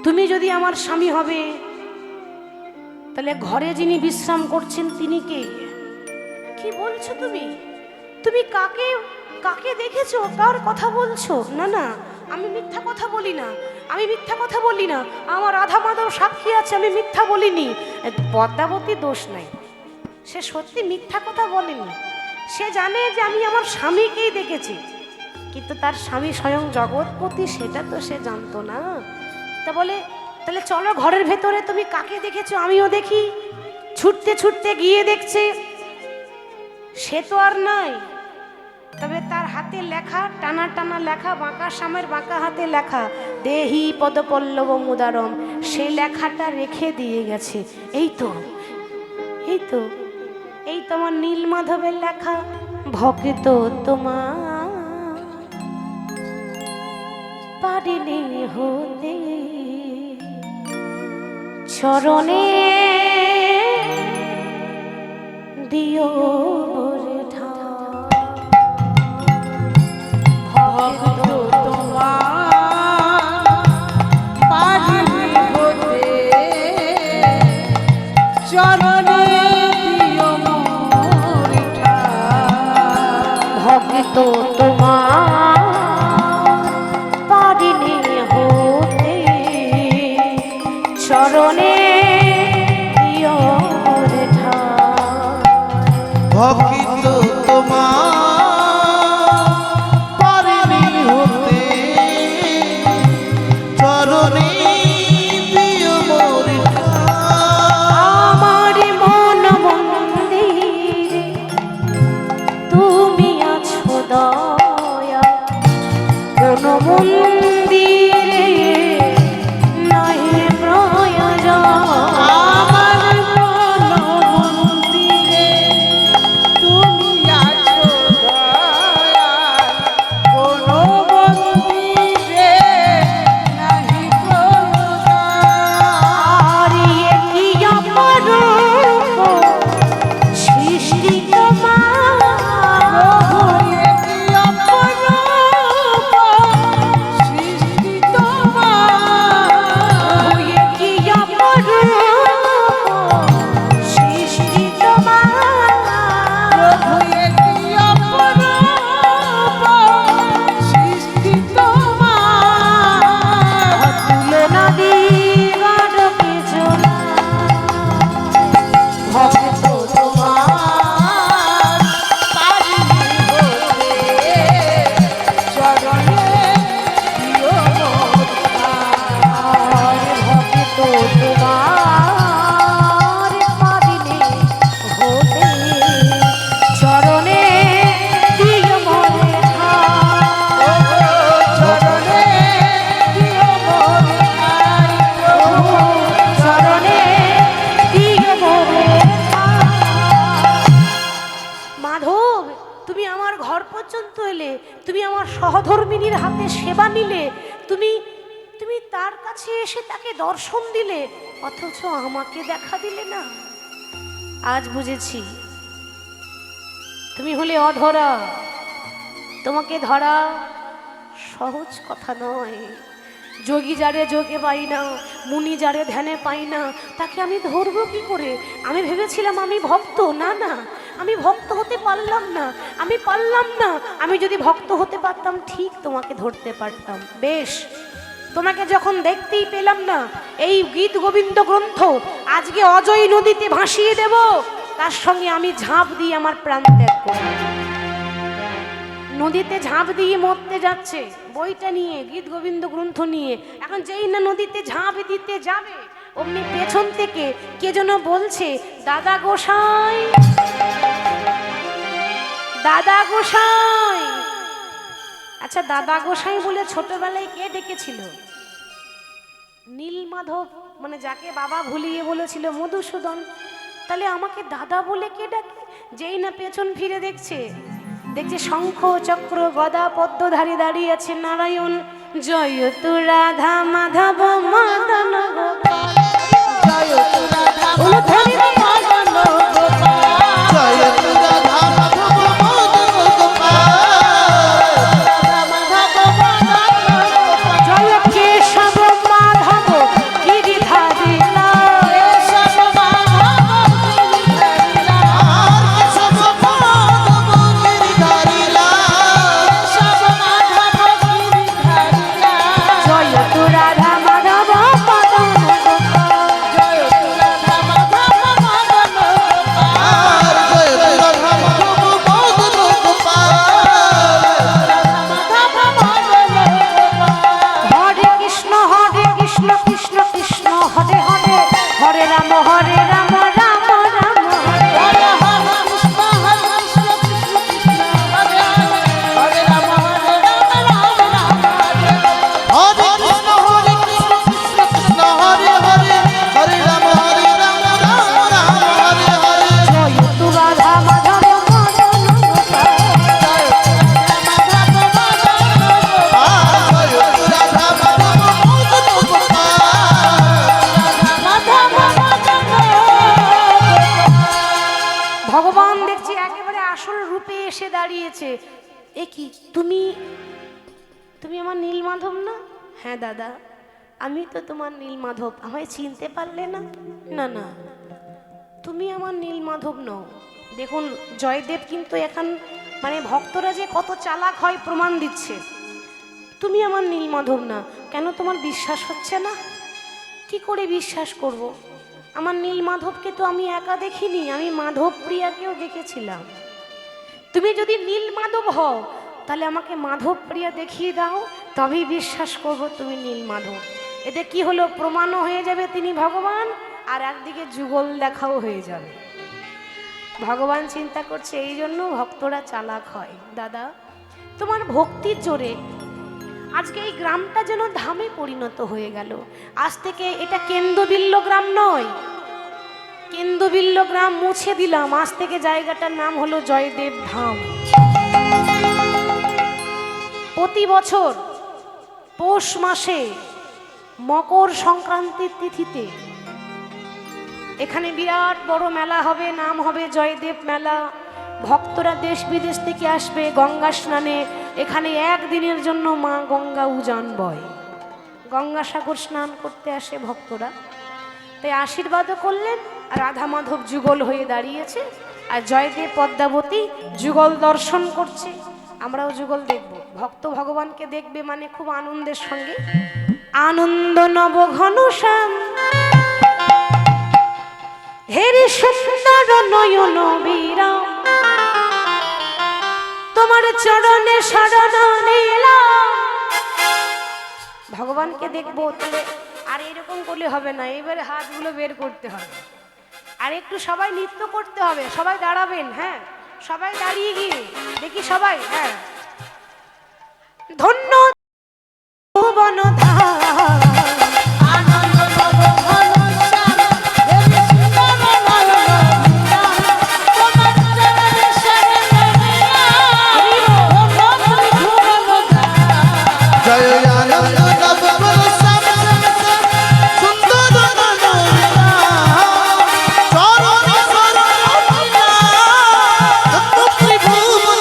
তুমি যদি আমার স্বামী হবে তাহলে ঘরে যিনি বিশ্রাম করছেন তিনি কে? কি বলছো তুমি? তুমি কাকে কাকে দেখেছো? কার কথা বলছো? না না, আমি মিথ্যা কথা বলি না, আমি মিথ্যা কথা বলি না, আমার রাধা মাধব সাক্ষী আছে, আমি মিথ্যা বলিনি। পদ্মাবতী দোষ নাই, সে সত্যি মিথ্যা কথা বলেনি। সে জানে যে আমি আমার স্বামীকেই দেখেছি, কিন্তু তার স্বামী স্বয়ং জগৎপতি সেটা তো সে জানতো না। তা বলে, তাহলে চলো ঘরের ভেতরে তুমি কাকে দেখেছো আমিও দেখি। ছুটতে ছুটতে গিয়ে দেখছে সে তো আর নাই, তবে তার হাতে লেখা, টানা টানা লেখা, বাঁকা সামের বাঁকা হাতে লেখা, দেহি পদপল্লব মুদারম, সেই লেখাটা রেখে দিয়ে গেছে। এই তো, এই তো, এই তোমার নীলমাধবের লেখা, ভক্ত তোমার পারিনি হতে চরণে দিও রে ঠাঁই। ভক্ত তোমার পারিনি হতে চরণে দিও মোর ঠাঁই। ভক্ত তোমার পারিনি হতে চরণে দিও রে ঠাঁই। ভক্ত তোমার পারিনি হতে চরণে দিও মোর আমার মন মন্দিরে তুমি আছো দয়া, কোন মন্দিরে নাই প্রয়োজন। আমার মন মন্দিরে তুমি আছো দয়াল, কোনো মন্দিরে নাহি প্রয়োজন। আর এ কি অপরূপ সৃষ্টি তোমার, প্রভু এ কি অপরূপ সৃষ্টি তোমার। এ কি অপরূপ সৃষ্টি তোমার। প্রভু এ কি অপরূপ সৃষ্টি তোমার। তুলনা দিবার কিছু নাই, ভক্ত তোমার পারিনি হতে চরণে দিও মোর ঠাঁই। ভক্ত তোমার পারিনি হতে চরণে দিও মোরে ঠাঁই। চরণে দিও মোর ঠাঁই। প্রভু চরণে দিও মোরে ঠাঁই। মাধব, তুমি আমার ঘর পর্যন্ত এলে, তুমি আমার সহধর্মিনীর হাতে সেবা নিলে, তুমি তুমি তার কাছে এসে তাকে দর্শন দিলে, অথচ আমাকে দেখা দিলে না। আজ বুঝেছি তুমি হলে অধরা, তোমাকে ধরা সহজ কথা নয়। যোগী যারে যোগে পাই না, মুনি যারে ধ্যানে পাই না, তাকে আমি ধরবো কি করে? আমি ভেবেছিলাম আমি ভক্ত, না না, আমি ভক্ত হতে পারলাম না, আমি পারলাম না। আমি যদি ভক্ত হতে পারতাম ঠিক তোমাকে ধরতে পারতাম। বেশ, তোমাকে যখন দেখতেই পেলাম না, এই গীত গোবিন্দ গ্রন্থ আজকে অজয় নদীতে ভাসিয়ে দেব, তার সঙ্গে আমি ঝাঁপ দিয়ে আমার প্রাণ ত্যাগ করব। নদীতে ঝাঁপ দিয়ে মরতে যাচ্ছে বইটা নিয়ে, গীত গোবিন্দ গ্রন্থ নিয়ে। এখন যেই না নদীতে ঝাঁপ দিতে যাবে, অমনি পেছন থেকে কে যেন বলছে, দাদা গোসাই, দাদা গোসাই। আচ্ছা দাদা গোসাই বলে ছোটবেলায় কে ডেকেছিল? নীলমাধব, মানে যাকে বাবা ভুলিয়ে বলেছিল মধুসূদন। তাহলে আমাকে দাদা বলে কে ডাকে? যেই না পেছন ফিরে দেখছে, দেখছে শঙ্খ চক্র গদা পদ্মধারী দাঁড়িয়ে আছে নারায়ণ। জয় তু রাধা মাধব মদন গোপাল। জয় তু রাধা মাধব মদন গোপাল। জয় তু রাধা মাধব মদন গোপাল। জয় কেশব মাধব গিরিধারী লাল। আর কেশব মাধব গিরিধারী লাল। জয় তু রাধা মাধব মদন গোপাল। আর জয় তু রাধা মাধব মদন গোপাল। হরে কৃষ্ণ কৃষ্ণ কৃষ্ণ হরে হরে, হরে রাম রাম রাম হরে হরে। হরে কৃষ্ণ কৃষ্ণ কৃষ্ণ হরে হরে, হরে রাম রাম রাম হরে হরে। জয় তু রাধা মাধব মদন গোপাল। আর জয় তু রাধা মাধব মদন গোপাল। ভগবান দেখছি একেবারে আসল রূপে এসে দাঁড়িয়েছে। এ কি তুমি, তুমি আমার নীলমাধব না? হ্যাঁ দাদা, আমি তো তোমার নীলমাধব। আমায় চিনতে পারলে না? না না, তুমি আমার নীলমাধব নও। দেখুন জয়দেব কিন্তু এখন মানে ভক্তরা যে কত চালাক হয় প্রমাণ দিচ্ছে। তুমি আমার নীলমাধব না। কেন তোমার বিশ্বাস হচ্ছে না? কি করে বিশ্বাস করব? আমার নীলমাধবকে তো আমি একা দেখিনি, আমি মাধব প্রিয়াকেও দেখেছিলাম। তুমি যদি নীলমাধব হও তাহলে আমাকে মাধব প্রিয়া দেখিয়ে দাও, তবেই বিশ্বাস করব তুমি নীলমাধব। এতে কি হলো? প্রমাণও হয়ে যাবে তিনি ভগবান, আর একদিকে যুগল দেখাও হয়ে যাবে। ভগবান চিন্তা করছে এই জন্য ভক্তরা চালাক হয়। দাদা তোমার ভক্তির জোরে আজকে এই গ্রামটা যেন ধামে পরিণত হয়ে গেল। আজ থেকে এটা কেন্দ্রবিল্ল গ্রাম নয়, কেন্দ্রবিল্ল গ্রাম মুছে দিলাম। আজ থেকে জায়গাটার নাম হলো জয়দেব ধাম। প্রতি বছর পৌষ মাসে মকর সংক্রান্তির তিথিতে এখানে বিরাট বড় মেলা হবে, নাম হবে জয়দেব মেলা। ভক্তরা দেশ বিদেশ থেকে আসবে গঙ্গা স্নানে। এখানে একদিনের জন্য মা গঙ্গা উজান বয়, গঙ্গাসাগর স্নান করতে আসে ভক্তরা। তাই আশীর্বাদও করলেন। আর রাধা মাধব যুগল হয়ে দাঁড়িয়েছে, আর জয়দেব পদ্মাবতী যুগল দর্শন করছে। আমরাও যুগল দেখব। ভক্ত ভগবানকে দেখবে মানে খুব আনন্দের সঙ্গে। আনন্দ নব ঘন শ্যাম হেরি সুন্দর নয়ন বিরাম, তোমার চরণে শরণ নিলাম। ভগবানকে দেখবো তাহলে আর এরকম করলে হবে না, এবারে হাতগুলো বের করতে হবে, আর একটু সবাই নৃত্য করতে হবে। সবাই দাঁড়াবেন, হ্যাঁ সবাই দাঁড়িয়ে গিয়ে দেখি সবাই। হ্যাঁ, ধন্য বনধাম জয় আনন্দ নব শ্যাম সুন্দর চরণ ত্রিভুবন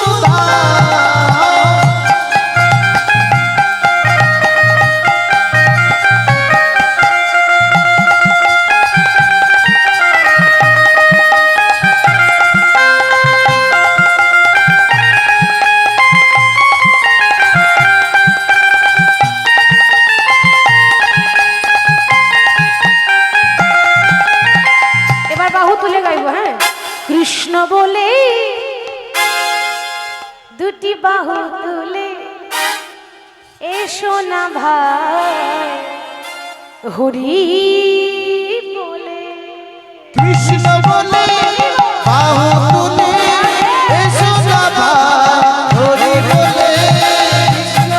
কৃষ্ণ বলে দুটি বাহু তুলে এসো না ভাই, হরি বলে কৃষ্ণ বলে বাহু তুলে এসো না ভাই, হরি বলে কৃষ্ণ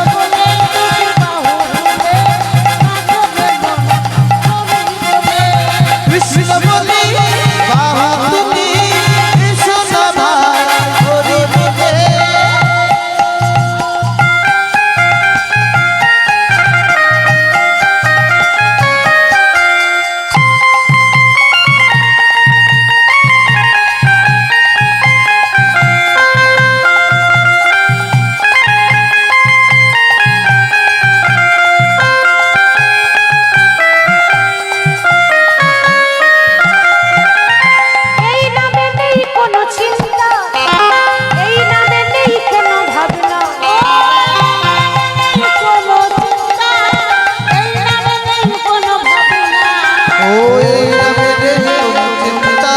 ও এই নামে নেই কোনো চিন্তা,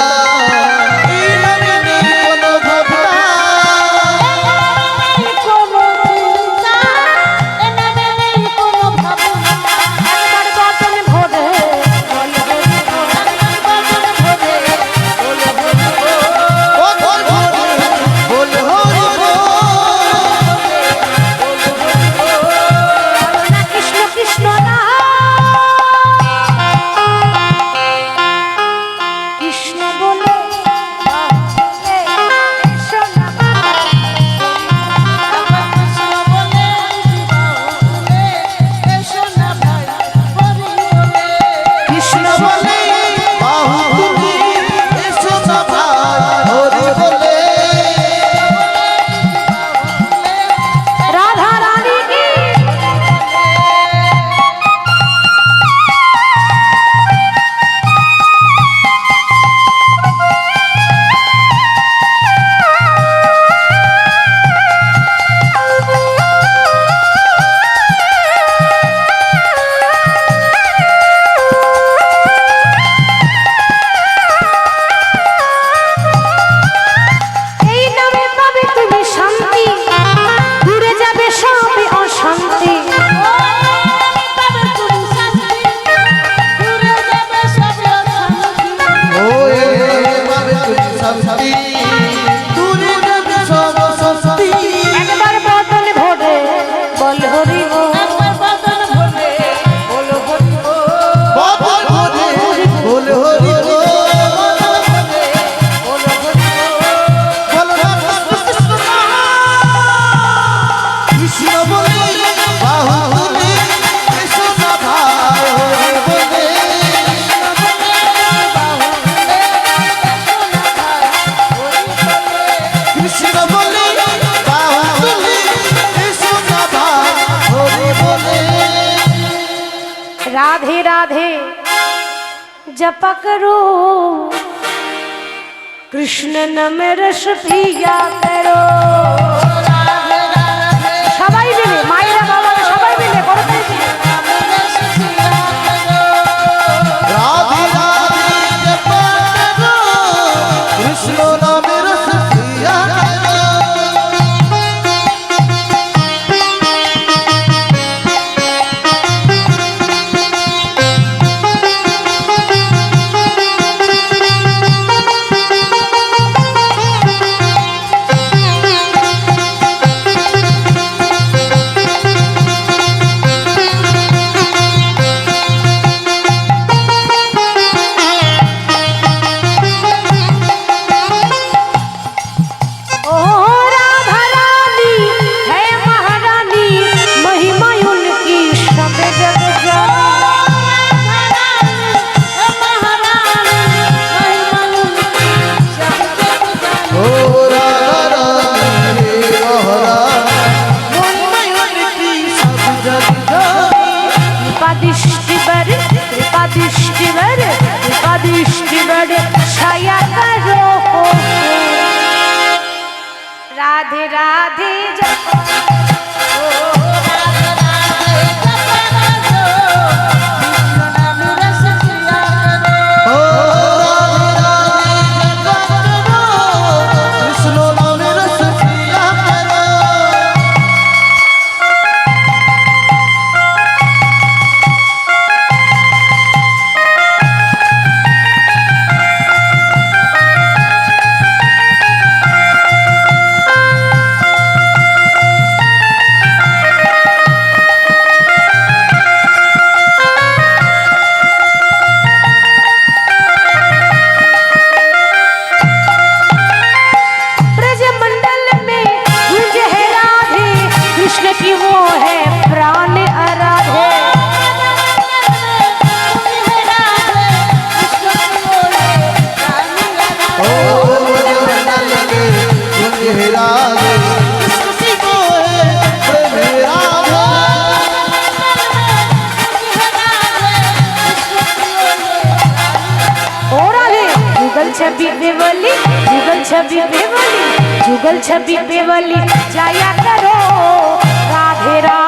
এই নামে নেই কোনো ভাবনা। একবার বদন ভরে বল হরি বল। ও বল হরি বল, হরি বল। বলো না কৃষ্ণ কৃষ্ণ না, কৃষ্ণ বলে এসো না। কৃষ্ণ বলে বাহু তুলে এসো না ভাই, হরি বলে। রাধা রানী কি এই নামে পাবে তুমি শান্তি, দূরে যাবে সবই অশান্তি। ও এই পাবে তুমি শান্তি, দূরে যাবে সব অশান্তি। একবার বদন ভরে বল হরি বল। বদন ভরে বল হরি বল। বল না কৃষ্ণ না, কৃষ্ণ বলে বাহু তুলে এসো না ভাই, হরি বলে। কৃষ্ণ বলে বাহু তুলে এসো না ভাই, হরি বলে। राधे राधे जप करो, कृष्ण नाम रस पिया करो। সবাই মিলে মায়েরা বাবারা সবাই মিলে করতে রাধে রাধে জপ করো, কৃষ্ণ নামে রস পিয়া করো। ओ राधा रानी है महारानी, महिमा उनकी सब जग ও রাধা রানী মহারানী, কি সব জগ कृपादिष्टिवर कृपादिष्टिवर कृपादिष्टिवर छाया करो। राधे राधे जप ও রাধে রাধে জপ করো, কৃষ্ণ নামে রস পিয়া করো। ब्रज मंडल में गूंज है राधे, कृष्ण की वो है प्राण आराधे। ও জগন্নাथ के कुंज है राधे, कृष्ण की वो है प्रेम राधा। ओ राधे जुगल छवि बेवली, जुगल छवि बेवली, जुगल छवि बेवली जाया करो। राधे राधे